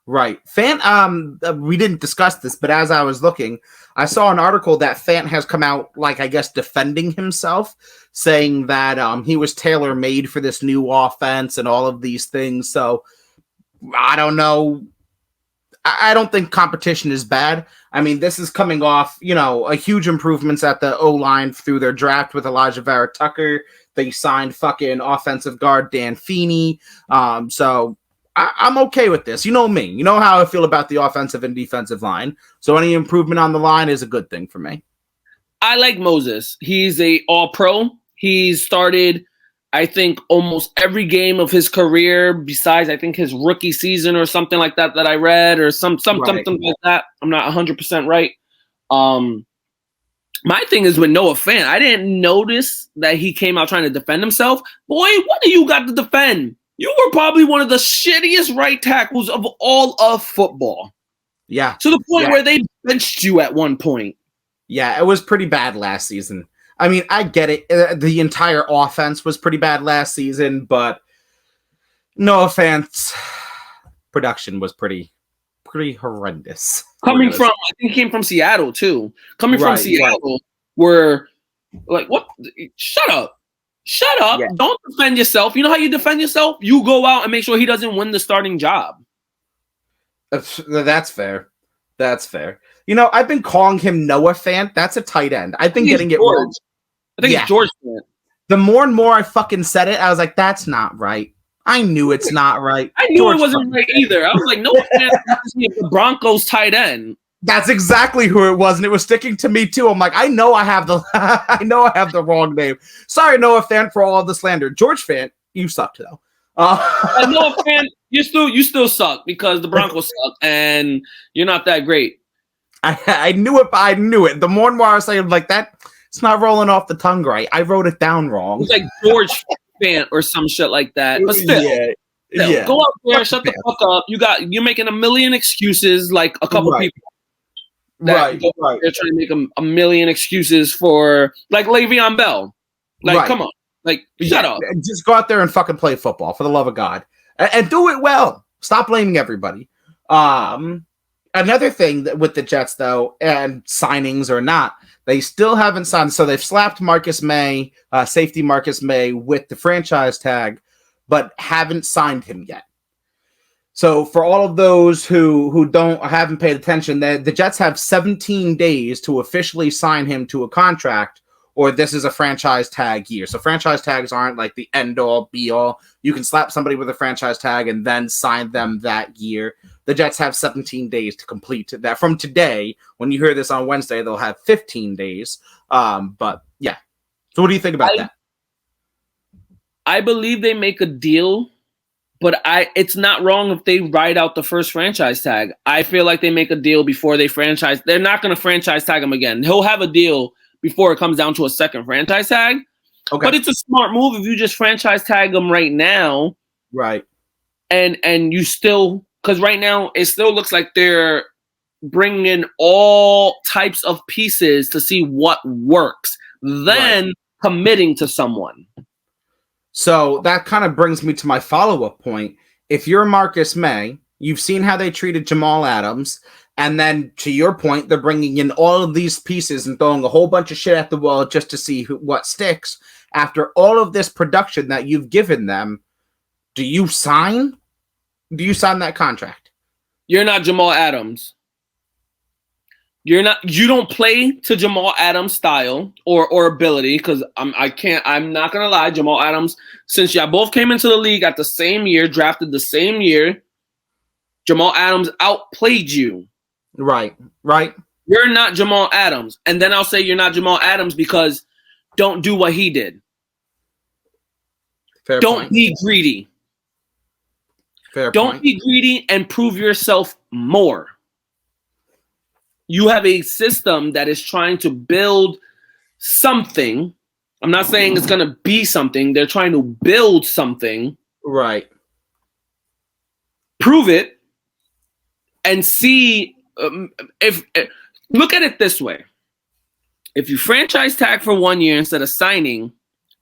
Right. Fant, we didn't discuss this, but as I was looking, I saw an article that Fant has come out, like, I guess, defending himself, saying that he was tailor-made for this new offense and all of these things. So, I don't know. I don't think competition is bad. I mean, this is coming off, a huge improvements at the O-line through their draft with Elijah Vera-Tucker. They signed fucking offensive guard Dan Feeney. So I'm okay with this. You know me. You know how I feel about the offensive and defensive line. So any improvement on the line is a good thing for me. I like Moses. He's a all-pro. He's started, I think, almost every game of his career besides, I think, his rookie season or something like that I read, or something like that. I'm not 100% right. My thing is with Noah Fant, I didn't notice that he came out trying to defend himself. Boy, what do you got to defend? You were probably one of the shittiest right tackles of all of football. Yeah. To the point where they benched you at one point. Yeah, it was pretty bad last season. I mean, I get it. The entire offense was pretty bad last season, but no offense, production was pretty horrendous. Coming from, I think he came from Seattle too. Coming from Seattle, where, like, what? Shut up. Yeah. Don't defend yourself. You know how you defend yourself? You go out and make sure he doesn't win the starting job. That's fair. I've been calling him Noah Fant. That's a tight end. I've been getting it wrong. I think it's George Fant. The more and more I fucking said it, I was like, that's not right. I knew it's not right. I knew George it wasn't right either. I was like, Noah Fant is the Broncos tight end. That's exactly who it was, and it was sticking to me too. I'm like, I know I have the wrong name. Sorry, Noah Fant, for all of the slander. George Fant, you sucked though. Noah Fant, you still suck because the Broncos suck, and you're not that great. I knew it. The more and more I was saying, like, that, it's not rolling off the tongue right. I wrote it down wrong. It's like George Fant or some shit like that. But still, go out there, shut the fuck up. You're making a million excuses, like a couple people. They're trying to make a million excuses for, like, Le'Veon Bell. Like, come on. Like, shut up. Just go out there and fucking play football, for the love of God. And do it well. Stop blaming everybody. Another thing that with the Jets, though, and signings or not, they still haven't signed. So they've slapped Marcus May, safety Marcus May, with the franchise tag, but haven't signed him yet. So for all of those who haven't paid attention, the Jets have 17 days to officially sign him to a contract, or this is a franchise tag year. So franchise tags aren't like the end all be all. You can slap somebody with a franchise tag and then sign them that year. The Jets have 17 days to complete that. From today, when you hear this on Wednesday, they'll have 15 days. But yeah. So what do you think about that? I believe they make a deal. But it's not wrong if they ride out the first franchise tag. I feel like they make a deal before they franchise. They're not going to franchise tag him again. He'll have a deal before it comes down to a second franchise tag. Okay. But it's a smart move if you just franchise tag him right now. Right. And you still, because right now it still looks like they're bringing in all types of pieces to see what works. Then committing to someone. So that kind of brings me to my follow-up point. If you're Marcus May, you've seen how they treated Jamal Adams, and then to your point, they're bringing in all of these pieces and throwing a whole bunch of shit at the wall just to see what sticks. After all of this production that you've given them, do you sign? Do you sign that contract? You're not Jamal Adams. You don't play to Jamal Adams' style or ability, because I'm not gonna lie, Jamal Adams, since y'all both came into the league at the same year, drafted the same year, Jamal Adams outplayed you. Right. You're not Jamal Adams. And then I'll say you're not Jamal Adams because don't do what he did. Don't be greedy. Don't be greedy and prove yourself more. You have a system that is trying to build something. I'm not saying it's going to be something. They're trying to build something. Right. Prove it and see if look at it this way. If you franchise tag for 1 year instead of signing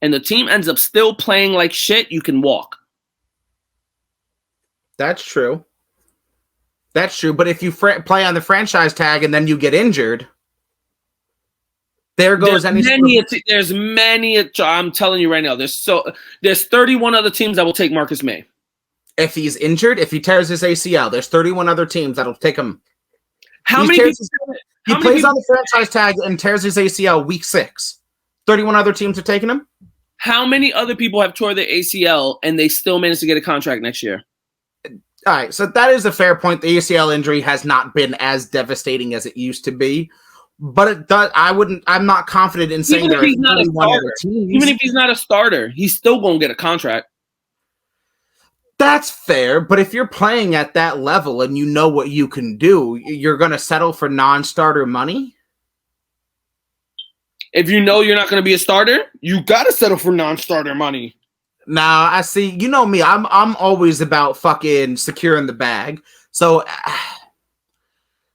and the team ends up still playing like shit, you can walk. That's true. That's true. But if you play on the franchise tag and then you get injured, there goes there's many. I'm telling you right now. There's 31 other teams that will take Marcus May. If he's injured, if he tears his ACL, there's 31 other teams that'll take him. How many? He plays on the franchise tag and tears his ACL week 6. 31 other teams are taking him. How many other people have tore their ACL and they still managed to get a contract next year? All right, so that is a fair point. The ACL injury has not been as devastating as it used to be, but it does. I'm not confident in saying there are 31 other teams. Even if he's not a starter, he's still going to get a contract. That's fair, but if you're playing at that level and you know what you can do, you're going to settle for non-starter money? If you know you're not going to be a starter, you got to settle for non-starter money. Nah, I see. You know me. I'm always about fucking securing the bag. So,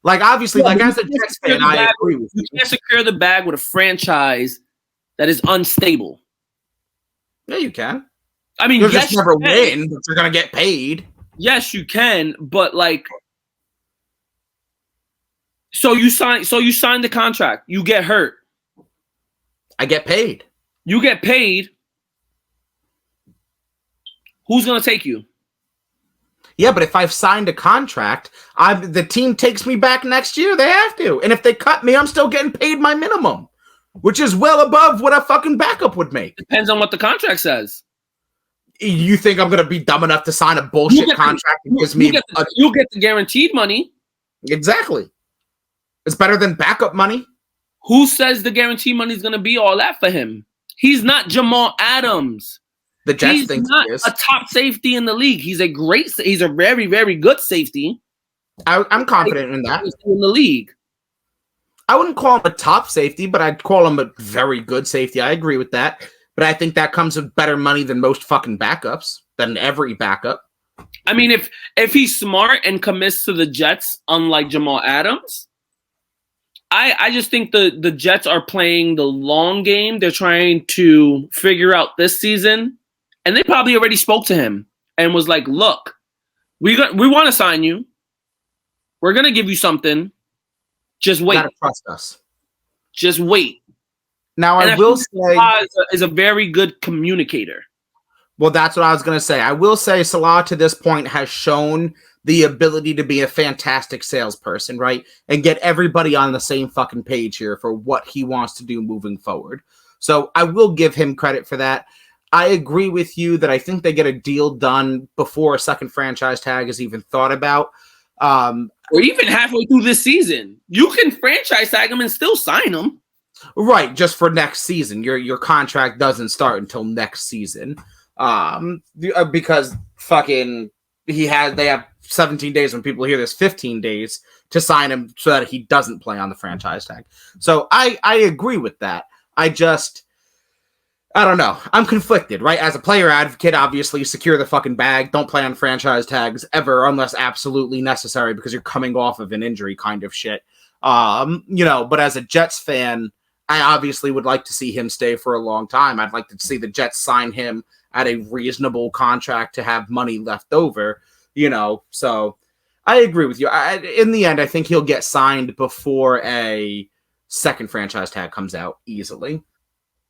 like, obviously, like as a Jets fan, I agree with you. You can't secure the bag with a franchise that is unstable. Yeah, you can. I mean, you'll just never win, but you're gonna get paid. Yes, you can, but like, so you sign the contract. You get hurt. I get paid. You get paid. Who's gonna take you? Yeah, but if I've signed a contract, the team takes me back next year. They have to, and if they cut me, I'm still getting paid my minimum, which is well above what a fucking backup would make. Depends on what the contract says. You think I'm going to be dumb enough to sign a bullshit contract that gives me... You'll get the guaranteed money. Exactly. It's better than backup money. Who says the guaranteed money is going to be all that for him? He's not Jamal Adams. The Jets think he is. A top safety in the league. He's a very, very good safety. I'm confident in that. In the league. I wouldn't call him a top safety, but I'd call him a very good safety. I agree with that. But I think that comes with better money than most fucking backups, than every backup. I mean, if he's smart and commits to the Jets, unlike Jamal Adams, I just think the Jets are playing the long game. They're trying to figure out this season, and they probably already spoke to him and was like, "Look, we want to sign you. We're gonna give you something. Just wait. You gotta trust us. Just wait." Now, I will say... is a very good communicator. Well, that's what I was going to say. I will say Salah, to this point, has shown the ability to be a fantastic salesperson, right? And get everybody on the same fucking page here for what he wants to do moving forward. So I will give him credit for that. I agree with you that I think they get a deal done before a second franchise tag is even thought about. Or even halfway through this season. You can franchise tag him and still sign him. Right, just for next season. Your contract doesn't start until next season. Because fucking they have 17 days when people hear this, 15 days to sign him so that he doesn't play on the franchise tag. So I agree with that. I don't know. I'm conflicted, right? As a player advocate, obviously secure the fucking bag. Don't play on franchise tags ever unless absolutely necessary because you're coming off of an injury kind of shit. But as a Jets fan, I obviously would like to see him stay for a long time. I'd like to see the Jets sign him at a reasonable contract to have money left over, So I agree with you. In the end, I think he'll get signed before a second franchise tag comes out easily.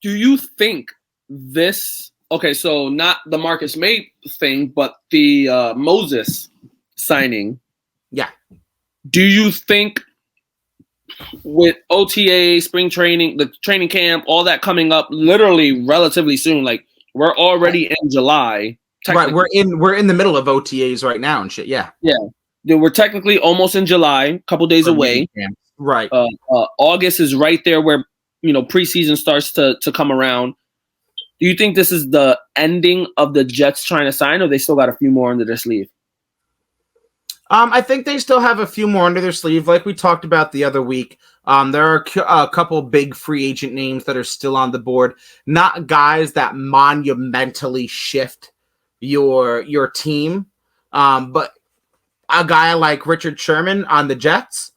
Do you think this... Okay, so not the Marcus May thing, but the Moses signing. Yeah. Do you think... with OTA, spring training, the training camp, all that coming up literally relatively soon, like we're already in July. Right, we're in the middle of OTAs right now and shit, yeah. Yeah. We're technically almost in July, a couple days away. Right. August is right there where, preseason starts to come around. Do you think this is the ending of the Jets trying to sign, or they still got a few more under their sleeve? I think they still have a few more under their sleeve, like we talked about the other week. There are a couple big free agent names that are still on the board, not guys that monumentally shift your team, but a guy like Richard Sherman on the Jets,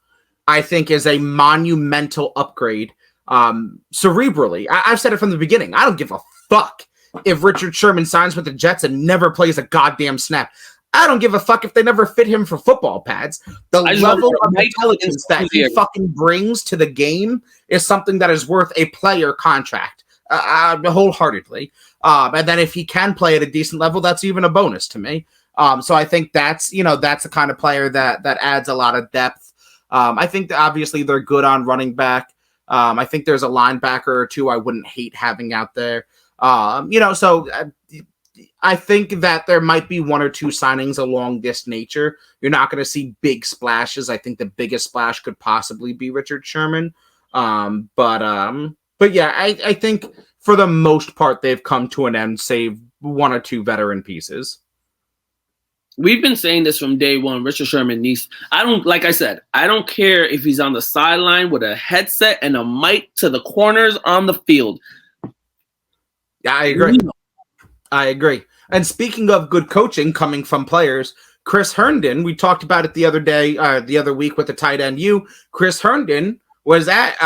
I think, is a monumental upgrade. Cerebrally, I've said it from the beginning. I don't give a fuck if Richard Sherman signs with the Jets and never plays a goddamn snap. I don't give a fuck if they never fit him for football pads. The level of intelligence that he fucking brings to the game is something that is worth a player contract, wholeheartedly. And then if he can play at a decent level, that's even a bonus to me. So I think that's the kind of player that adds a lot of depth. I think that obviously they're good on running back. I think there's a linebacker or two I wouldn't hate having out there. So I think that there might be one or two signings along this nature. You're not going to see big splashes. I think the biggest splash could possibly be Richard Sherman. But yeah, I think for the most part they've come to an end, save one or two veteran pieces. We've been saying this from day one. Richard Sherman needs. I don't care if he's on the sideline with a headset and a mic to the corners on the field. Yeah, I agree. And speaking of good coaching coming from players, Chris Herndon, we talked about it the other week with the tight end Chris Herndon was at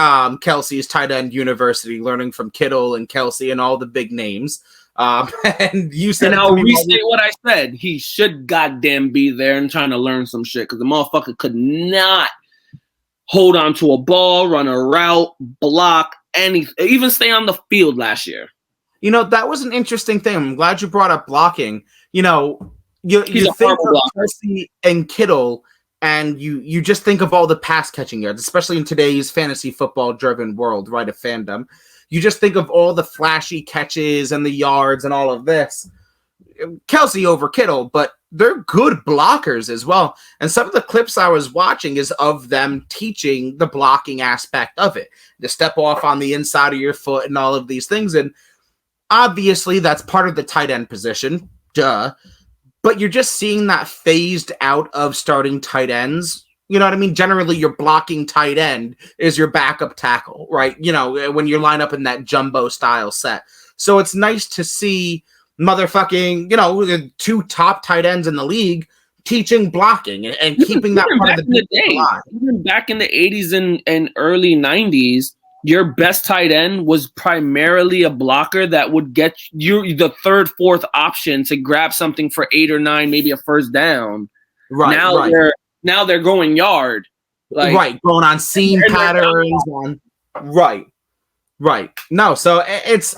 Kelsey's tight end university learning from Kittle and Kelsey and all the big names. And you said, and I'll restate what I said. He should goddamn be there and trying to learn some shit because the motherfucker could not hold on to a ball, run a route, block, anything, even stay on the field last year. That was an interesting thing. I'm glad you brought up blocking. You think of Kelsey and Kittle, and you just think of all the pass catching yards, especially in today's fantasy football driven world, right, of fandom. You just think of all the flashy catches and the yards and all of this. Kelsey over Kittle, but they're good blockers as well. And some of the clips I was watching is of them teaching the blocking aspect of it, the step off on the inside of your foot and all of these things. And obviously that's part of the tight end position, duh. But you're just seeing that phased out of starting tight ends. You know what I mean? Generally, your blocking tight end is your backup tackle, right? When you line up in that jumbo style set. So it's nice to see motherfucking, the two top tight ends in the league teaching blocking and keeping that part of the day. Even back in the 80s and early 90s, your best tight end was primarily a blocker that would get you the third, fourth option to grab something for 8 or 9, maybe a first down. Right. Now they're going yard. Going on seam patterns. Right. No, so it's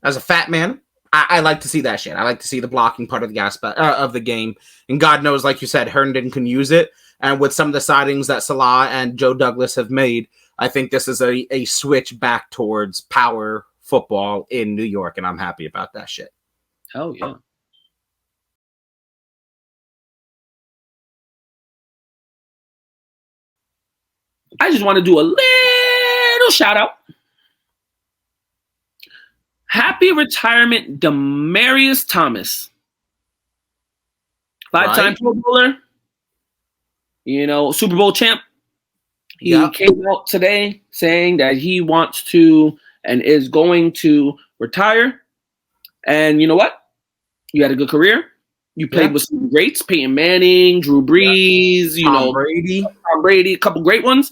as a fat man, I like to see that shit. I like to see the blocking part of the aspect of the game. And God knows, like you said, Herndon can use it. And with some of the signings that Salah and Joe Douglas have made, I think this is a switch back towards power football in New York. And I'm happy about that shit. Hell yeah. I just want to do a little shout out. Happy retirement, Demaryius Thomas. 5-time Pro Bowler. Super Bowl champ. He came out today saying that he wants to and is going to retire. And you know what? You had a good career. You played with some greats, Peyton Manning, Drew Brees, Tom Brady, a couple great ones.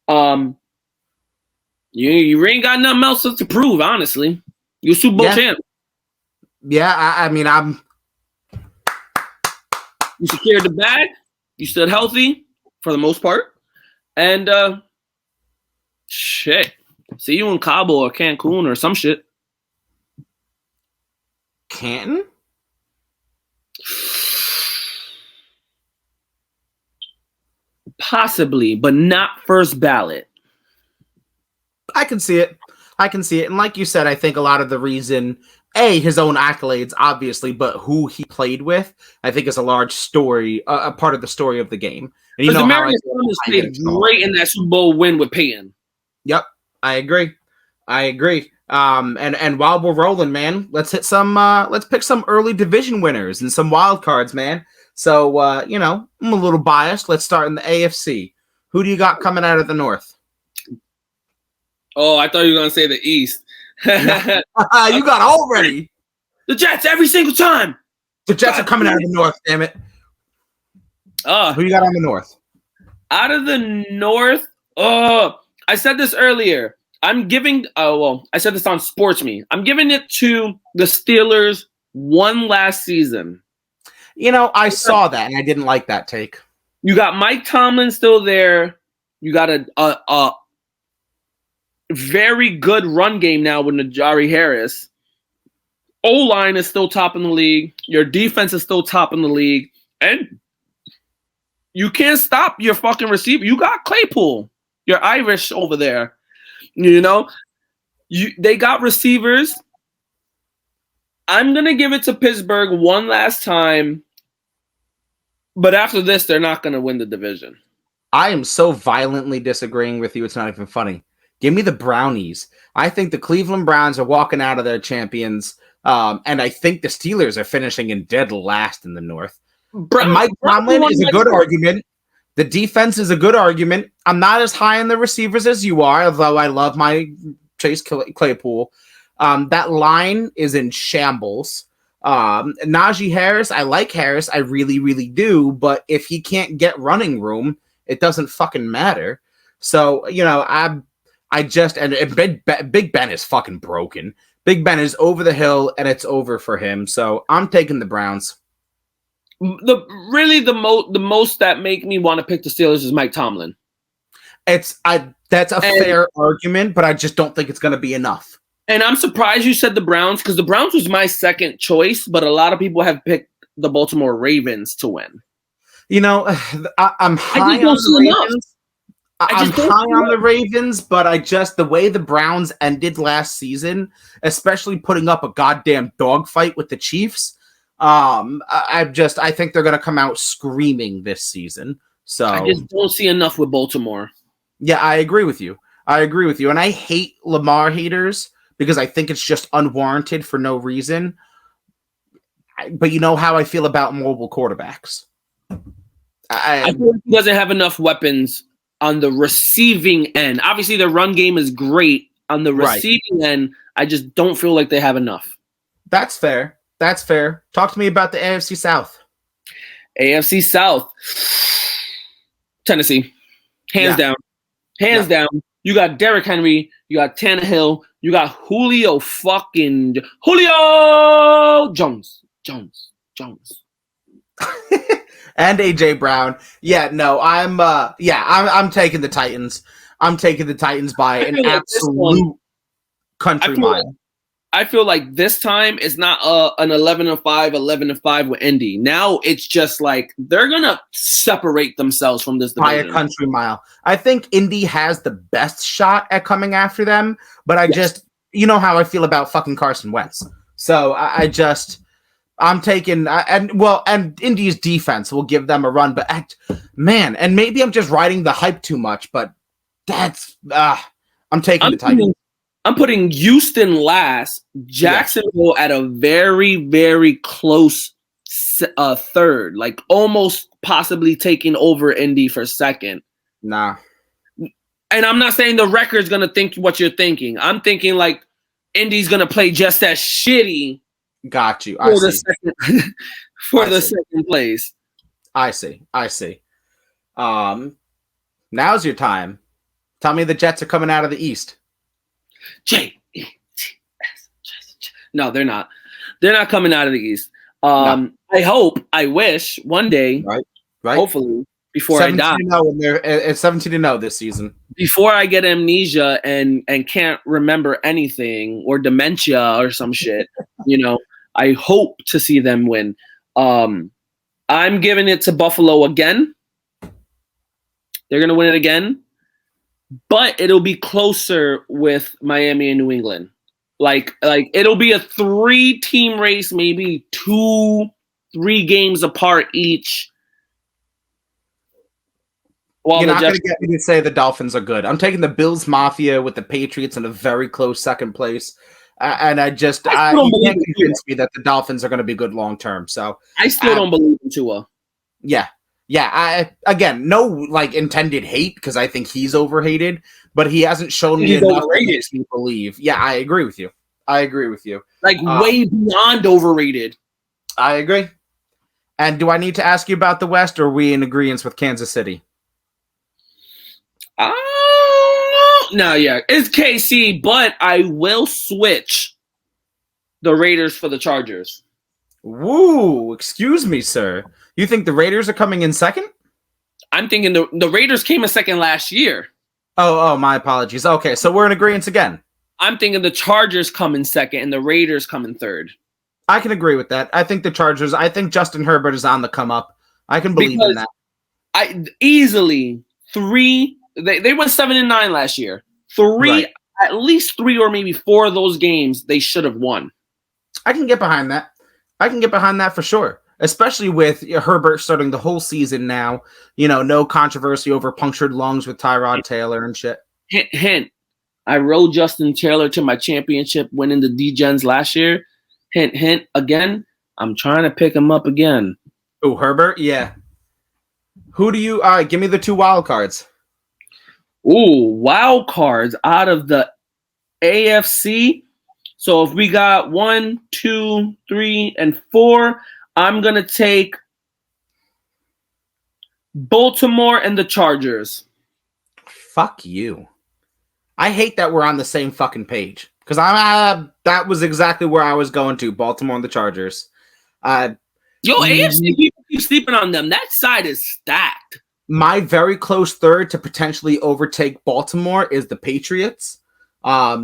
You ain't got nothing else to prove, honestly. You're Super Bowl champ. Yeah, You secured the bag. You stood healthy for the most part. And shit. See you in Cabo or Cancun or some shit. Canton? Possibly, but not first ballot. I can see it. And like you said, I think a lot of the reason, his own accolades, obviously, but who he played with, I think is a large story, a part of the story of the game. And Demaryius Thomas played great in that Super Bowl win with Peyton. Yep, I agree. And while we're rolling, man, let's pick some early division winners and some wild cards, man. So, I'm a little biased. Let's start in the AFC. Who do you got coming out of the North? Oh, I thought you were going to say the East. You got already. The Jets every single time. The Jets are coming out of the North, damn it. Who you got on the North? Out of the North, I said this earlier. I'm giving, I said this on Sports Me. I'm giving it to the Steelers one last season. I saw that, and I didn't like that take. You got Mike Tomlin still there. You got a very good run game now with Najee Harris. O-line is still top in the league. Your defense is still top in the league. And you can't stop your fucking receiver. You got Claypool. You're Irish over there. They got receivers. I'm going to give it to Pittsburgh one last time. But after this, they're not going to win the division. I am so violently disagreeing with you. It's not even funny. Give me the Brownies. I think the Cleveland Browns are walking out of their champions. And I think the Steelers are finishing in dead last in the North. Mike Tomlin is a good argument. The defense is a good argument. I'm not as high on the receivers as you are, although I love my Chase Claypool. That line is in shambles. Najee Harris, I like Harris. I really, really do. But if he can't get running room, it doesn't fucking matter. So, Big Ben is fucking broken. Big Ben is over the hill, and it's over for him. So I'm taking the Browns. The most that make me want to pick the Steelers is Mike Tomlin. That's a fair argument, but I just don't think it's going to be enough. And I'm surprised you said the Browns, because the Browns was my second choice, but a lot of people have picked the Baltimore Ravens to win. I'm high on the Ravens. I'm high on the Ravens, but the way the Browns ended last season, especially putting up a goddamn dogfight with the Chiefs, I think they're going to come out screaming this season. So I just don't see enough with Baltimore. Yeah, I agree with you. And I hate Lamar haters because I think it's just unwarranted for no reason. But you know how I feel about mobile quarterbacks. I feel like he doesn't have enough weapons on the receiving end. Obviously, the run game is great. On the receiving end, I just don't feel like they have enough. That's fair. Talk to me about the AFC South. AFC South. Tennessee. Hands down. You got Derrick Henry. You got Tannehill. You got Julio Jones. And AJ Brown. Yeah, no, I'm taking the Titans. I'm taking the Titans by an absolute country mile. I feel like this time it's not an 11-5, 11-5 with Indy. Now it's just like they're gonna separate themselves from this division by a country mile. I think Indy has the best shot at coming after them, but you know how I feel about fucking Carson Wentz. So I'm taking and Indy's defense will give them a run, but and maybe I'm just riding the hype too much, but I'm taking the Titans. I'm putting Houston last, Jacksonville at a very, very close third, like almost possibly taking over Indy for second. Nah. And I'm not saying the record's going to think what you're thinking. I'm thinking like Indy's going to play just as shitty. Got you. The second place. I see. Now's your time. Tell me the Jets are coming out of the East. J-E-T-S. No, they're not. They're not coming out of the East. No. I wish one day, right. Hopefully, before I die. It's 17-0 this season. Before I get amnesia and can't remember anything or dementia or some shit, I hope to see them win. I'm giving it to Buffalo again. They're going to win it again. But it'll be closer with Miami and New England. Like it'll be a 3-team race, maybe 2-3 games apart each. You're not going to get me to say the Dolphins are good. I'm taking the Bills Mafia with the Patriots in a very close second place. And you can't convince me that the Dolphins are going to be good long term. So I still don't believe in Tua. Yeah. Yeah, again, no like intended hate because I think he's overhated, but he hasn't shown me He's enough to overrated. make me believe. Yeah, I agree with you. Like way beyond overrated. I agree. And do I need to ask you about the West, or are we in agreement with Kansas City? No, yeah, it's KC, but I will switch the Raiders for the Chargers. Woo! Excuse me, sir. You think the Raiders are coming in second? I'm thinking the Raiders came in second last year. Oh, my apologies. Okay, so we're in agreement again. I'm thinking the Chargers come in second and the Raiders come in third. I can agree with that. I think the Chargers. I think Justin Herbert is on the come up. I can believe in that. I easily 3. They went 7-9 last year. At least 3 or maybe 4 of those games they should have won. I can get behind that. I can get behind that for sure. Especially with Herbert starting the whole season now. You know, no controversy over punctured lungs with Tyrod Taylor and shit. Hint. I rode Justin Taylor to my championship winning the D-Gens last year. Hint. Again, I'm trying to pick him up again. Oh, Herbert? Yeah. Who do you... give me the 2 wild cards. Ooh, wild cards out of the AFC. So if we got 1, 2, 3, and 4, I'm going to take Baltimore and the Chargers. Fuck you. I hate that we're on the same fucking page. Because that was exactly where I was going to. Baltimore and the Chargers. AFC people keep sleeping on them. That side is stacked. My very close third to potentially overtake Baltimore is the Patriots.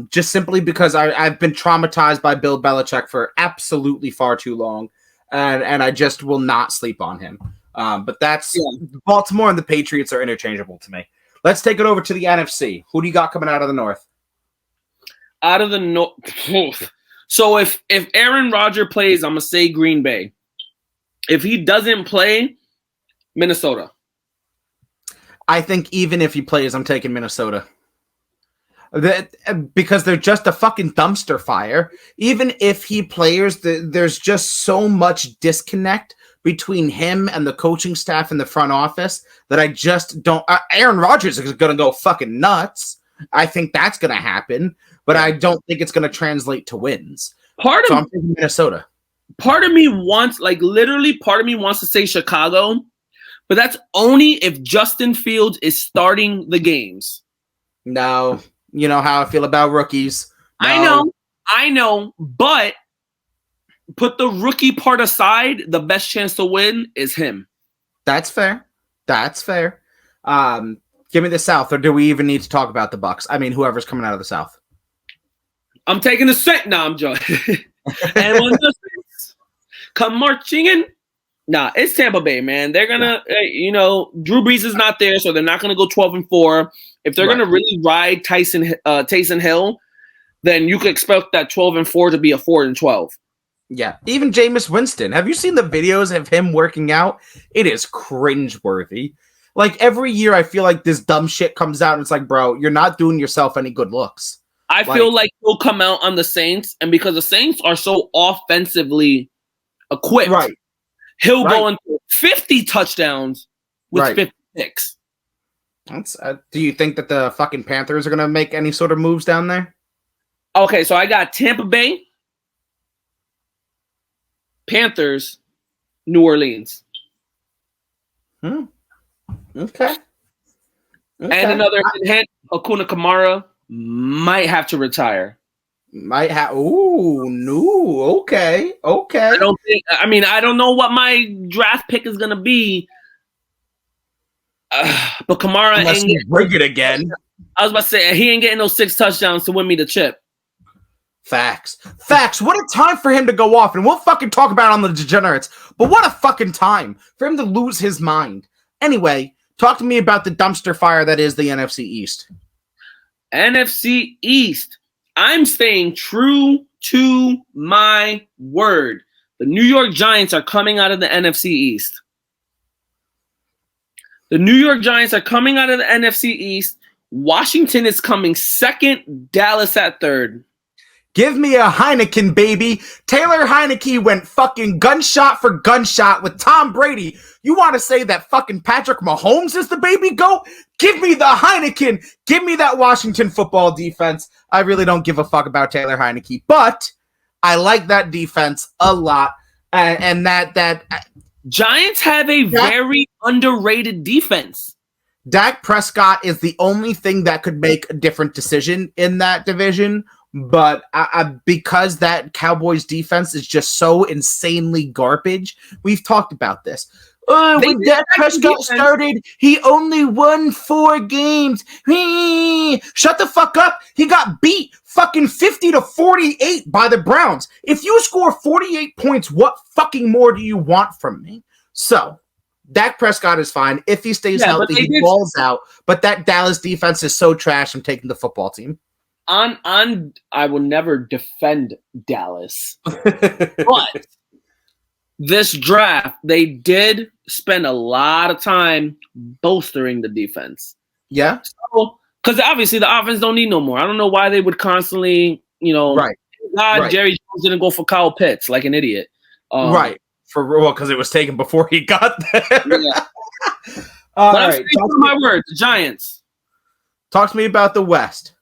Just simply because I've been traumatized by Bill Belichick for absolutely far too long. And I just will not sleep on him. But Baltimore and the Patriots are interchangeable to me. Let's take it over to the NFC. Who do you got coming out of the North? Out of the North. So if Aaron Rodgers plays, I'm going to say Green Bay. If he doesn't play, Minnesota. I think even if he plays, I'm taking Minnesota. Because they're just a fucking dumpster fire. Even if he plays, there's just so much disconnect between him and the coaching staff in the front office that I just don't... Aaron Rodgers is going to go fucking nuts. I think that's going to happen, but I don't think it's going to translate to wins. I'm thinking Minnesota. Part of me wants to say Chicago, but that's only if Justin Fields is starting the games. No. You know how I feel about rookies. No. I know, but put the rookie part aside, the best chance to win is him. That's fair. Give me the South, or do we even need to talk about the Bucks? I mean, whoever's coming out of the South. I'm taking the set. Nah, I'm joking. And when the Saints come marching in, it's Tampa Bay, man. They're gonna, Drew Brees is not there, so they're not gonna go 12-4. If they're gonna really ride Taysom Hill, then you could expect that 12-4 to be a 4-12. Yeah, even Jameis Winston. Have you seen the videos of him working out? It is cringeworthy. Like every year, I feel like this dumb shit comes out, and it's like, bro, you're not doing yourself any good looks. I feel like he'll come out on the Saints, and because the Saints are so offensively equipped, he'll go into 50 touchdowns with 50 picks. Do you think that the fucking Panthers are going to make any sort of moves down there? Okay, so I got Tampa Bay, Panthers, New Orleans. Okay. And another hint, Akuna Kamara might have to retire. Ooh, no. Okay. I don't know what my draft pick is going to be. But Kamara unless you break it again. I was about to say, he ain't getting those 6 touchdowns to win me the chip. Facts. What a time for him to go off. And we'll fucking talk about it on the Degenerates. But what a fucking time for him to lose his mind. Anyway, talk to me about the dumpster fire that is the NFC East. NFC East. I'm staying true to my word. The New York Giants are coming out of the NFC East. The New York Giants are coming out of the NFC East. Washington is coming second. Dallas at third. Give me a Heineken, baby. Taylor Heineke went fucking gunshot for gunshot with Tom Brady. You want to say that fucking Patrick Mahomes is the baby goat? Give me the Heineken. Give me that Washington football defense. I really don't give a fuck about Taylor Heineke, but I like that defense a lot. And that Giants have a very underrated defense. Dak Prescott is the only thing that could make a different decision in that division. But because that Cowboys defense is just so insanely garbage, we've talked about this. When Dak Prescott started, he only won 4 games. Shut the fuck up. He got beat fucking 50-48 by the Browns. If you score 48 points, what fucking more do you want from me? So, Dak Prescott is fine. If he stays healthy, he balls out. But that Dallas defense is so trash, I'm taking the football team. I will never defend Dallas. But this draft, they did spend a lot of time bolstering the defense. Yeah. So, because obviously the offense don't need no more. I don't know why they would constantly, right. God, Jerry Jones didn't go for Kyle Pitts like an idiot. Right. Because it was taken before he got there. Yeah. But I'm saying my words, the Giants. Talk to me about the West.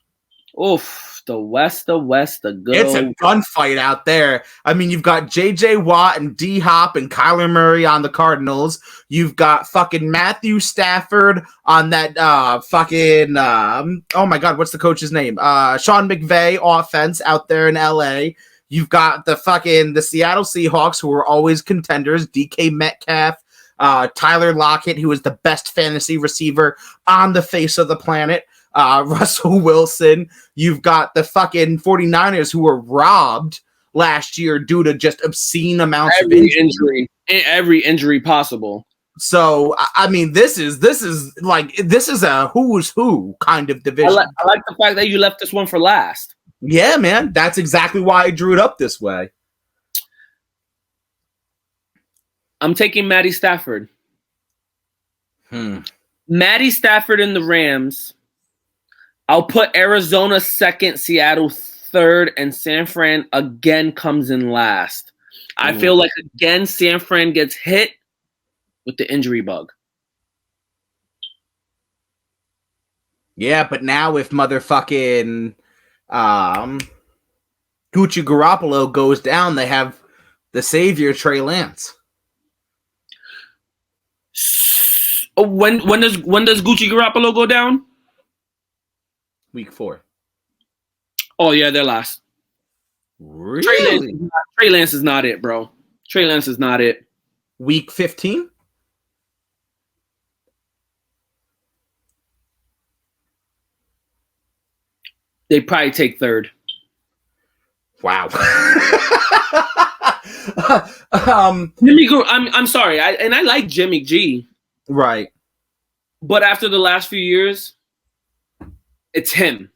Oof, the West, the good. It's a gunfight out there. I mean, you've got J.J. Watt and D-Hop and Kyler Murray on the Cardinals. You've got fucking Matthew Stafford on that oh my God, what's the coach's name? Sean McVay offense out there in L.A. You've got the Seattle Seahawks, who are always contenders, DK Metcalf, Tyler Lockett, who is the best fantasy receiver on the face of the planet. Russell Wilson. You've got the fucking 49ers, who were robbed last year due to just obscene amounts of every injury possible. So I mean, this is a who's who kind of division. I like the fact that you left this one for last. Yeah, man, that's exactly why I drew it up this way. I'm taking Matty Stafford. Matty Stafford and the Rams. I'll put Arizona second, Seattle third, and San Fran again comes in last. I feel like, again, San Fran gets hit with the injury bug. Yeah, but now if motherfucking Gucci Garoppolo goes down, they have the savior, Trey Lance. When does Gucci Garoppolo go down? Week 4. Oh, yeah, they're last. Really? Trey Lance is not it, bro. Trey Lance is not it. Week 15? They probably take third. Wow. I'm sorry. I like Jimmy G. Right. But after the last few years, it's him.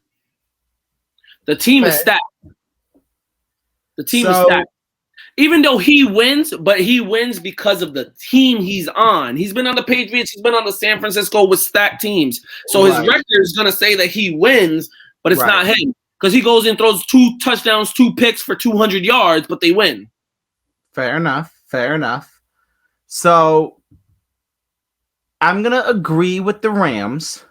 The team is stacked. The team is stacked. Even though he wins, but he wins because of the team he's on. He's been on the Patriots. He's been on the San Francisco with stacked teams. So his record is going to say that he wins, but it's not him. Because he goes and throws 2 touchdowns, 2 picks for 200 yards, but they win. Fair enough. So I'm going to agree with the Rams.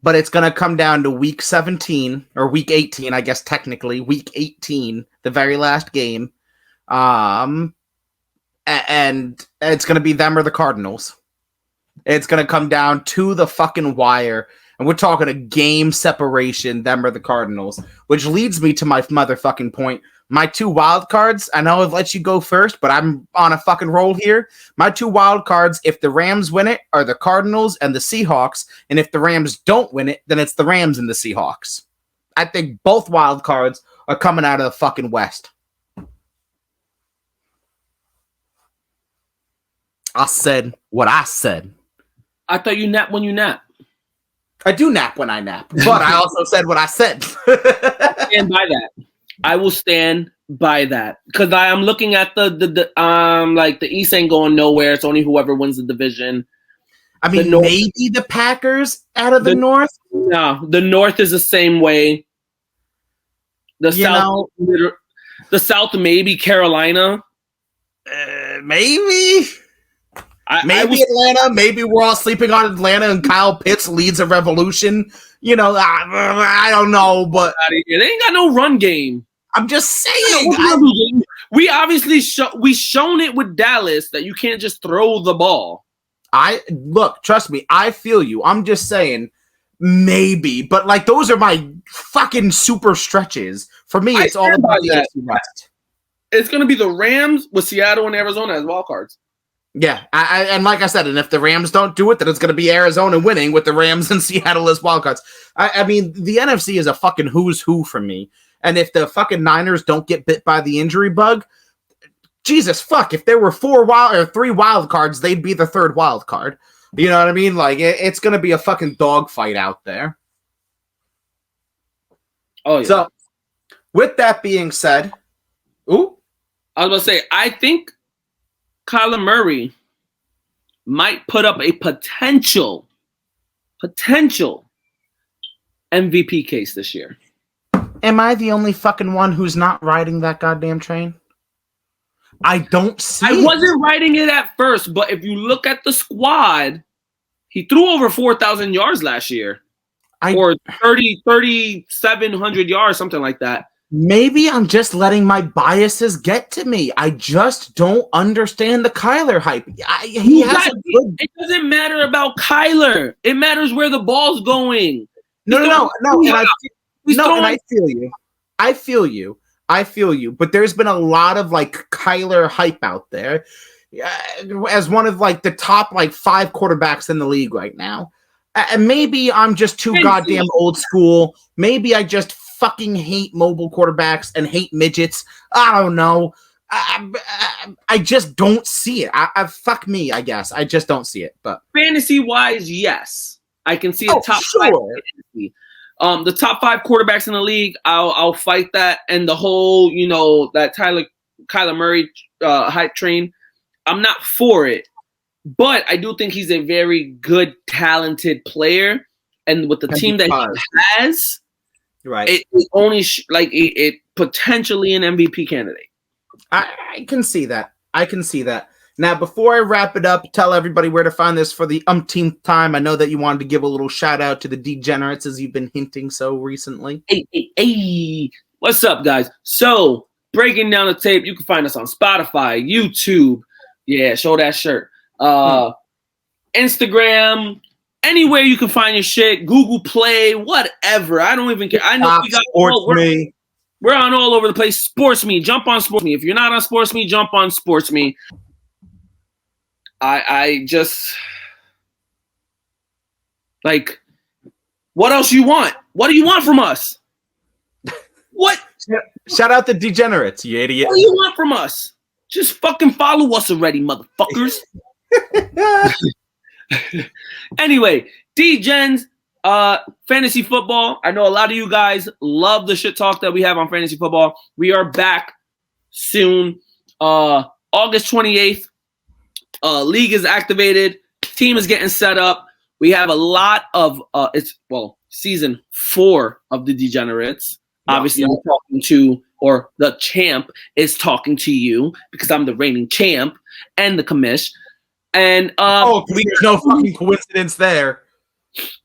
But it's going to come down to week 17, or week 18, I guess technically, week 18, the very last game. And it's going to be them or the Cardinals. It's going to come down to the fucking wire. And we're talking a game separation, them or the Cardinals. Which leads me to my motherfucking point. My 2 wild cards, I know I've let you go first, but I'm on a fucking roll here. My 2 wild cards, if the Rams win it, are the Cardinals and the Seahawks. And if the Rams don't win it, then it's the Rams and the Seahawks. I think both wild cards are coming out of the fucking West. I said what I said. I thought you nap when you nap. I do nap when I nap, but I also said what I said. Stand by that. I will stand by that because I am looking at the East ain't going nowhere. It's only whoever wins the division. I mean, maybe the Packers out of the North. No, the North is the same way. The South, maybe Carolina. Maybe Atlanta. Maybe we're all sleeping on Atlanta, and Kyle Pitts leads a revolution. I don't know, but they ain't got no run game. I'm just saying. We obviously we shown it with Dallas that you can't just throw the ball. Trust me, I feel you. I'm just saying, maybe, but like those are my fucking super stretches. For me, it's all about the AFC West. It's going to be the Rams with Seattle and Arizona as wild cards. Yeah, and like I said, and if the Rams don't do it, then it's going to be Arizona winning with the Rams and Seattle as wild cards. I mean, the NFC is a fucking who's who for me. And if the fucking Niners don't get bit by the injury bug, Jesus fuck, if there were 3 wild cards, they'd be the 3rd wild card. You know what I mean? Like, it's going to be a fucking dogfight out there. Oh, yeah. So, with that being said, I was going to say, I think Kyler Murray might put up a potential MVP case this year. Am I the only fucking one who's not riding that goddamn train? I don't see I wasn't riding it at first, but if you look at the squad, he threw over 4,000 yards last year. Or 3,700 yards, something like that. Maybe I'm just letting my biases get to me. I just don't understand the Kyler hype. It doesn't matter about Kyler. It matters where the ball's going. No. And I feel you. I feel you. But there's been a lot of like Kyler hype out there as one of like the top like 5 quarterbacks in the league right now. And maybe I'm just too goddamn old school. Maybe I just fucking hate mobile quarterbacks and hate midgets. I don't know. I just don't see it. Fuck me, I guess. I just don't see it. But fantasy-wise, yes. I can see a top 5 fantasy. The top 5 quarterbacks in the league, I'll fight that. And the whole, that Kyler Murray hype train, I'm not for it. But I do think he's a very good, talented player. And with the team that he has, right, it only it potentially an MVP candidate. I can see that. Now, before I wrap it up, tell everybody where to find this for the umpteenth time. I know that you wanted to give a little shout out to the degenerates as you've been hinting so recently. Hey. What's up, guys? So, breaking down the tape, you can find us on Spotify, YouTube. Yeah, show that shirt. Instagram, anywhere you can find your shit. Google Play, whatever. I don't even care. I know we got we're on all over the place. Sports Me, jump on Sports Me. If you're not on Sports Me, jump on Sports Me. I just like, what else you want? What do you want from us? What? Shout out the degenerates, you idiot. What do you want from us? Just fucking follow us already, motherfuckers. Anyway, D-Gens, fantasy football. I know a lot of you guys love the shit talk that we have on fantasy football. We are back soon. August 28th. League is activated. Team is getting set up. We have a lot of season 4 of the Degenerates. Obviously, I'm talking to, or the champ is talking to you because I'm the reigning champ and the commish. And there's no fucking coincidence there.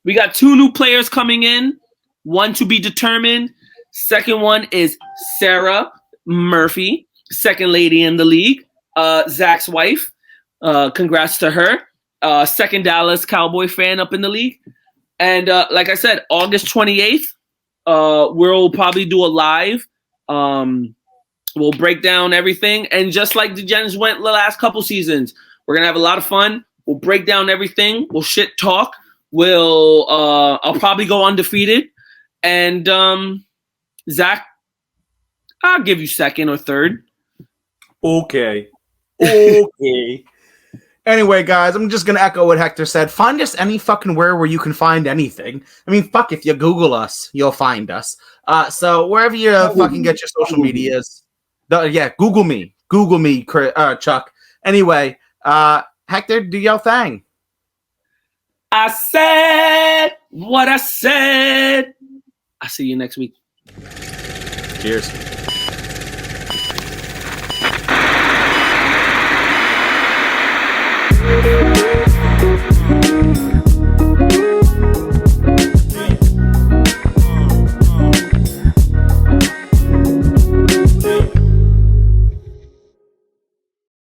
We got 2 new players coming in. One to be determined. Second one is Sarah Murphy, second lady in the league. Zack's wife. Congrats to her. Second Dallas Cowboy fan up in the league. And like I said, August 28th, we'll probably do a live. We'll break down everything. And just like the Gens went the last couple seasons, we're going to have a lot of fun. We'll break down everything. We'll shit talk. I'll probably go undefeated. And Zack, I'll give you second or third. Okay. Anyway, guys, I'm just going to echo what Hector said. Find us any fucking where you can find anything. I mean, fuck, if you Google us, you'll find us. So wherever you fucking get your social medias. Google me. Chuck. Anyway, Hector, do your thing. I said what I said. I'll see you next week. Cheers.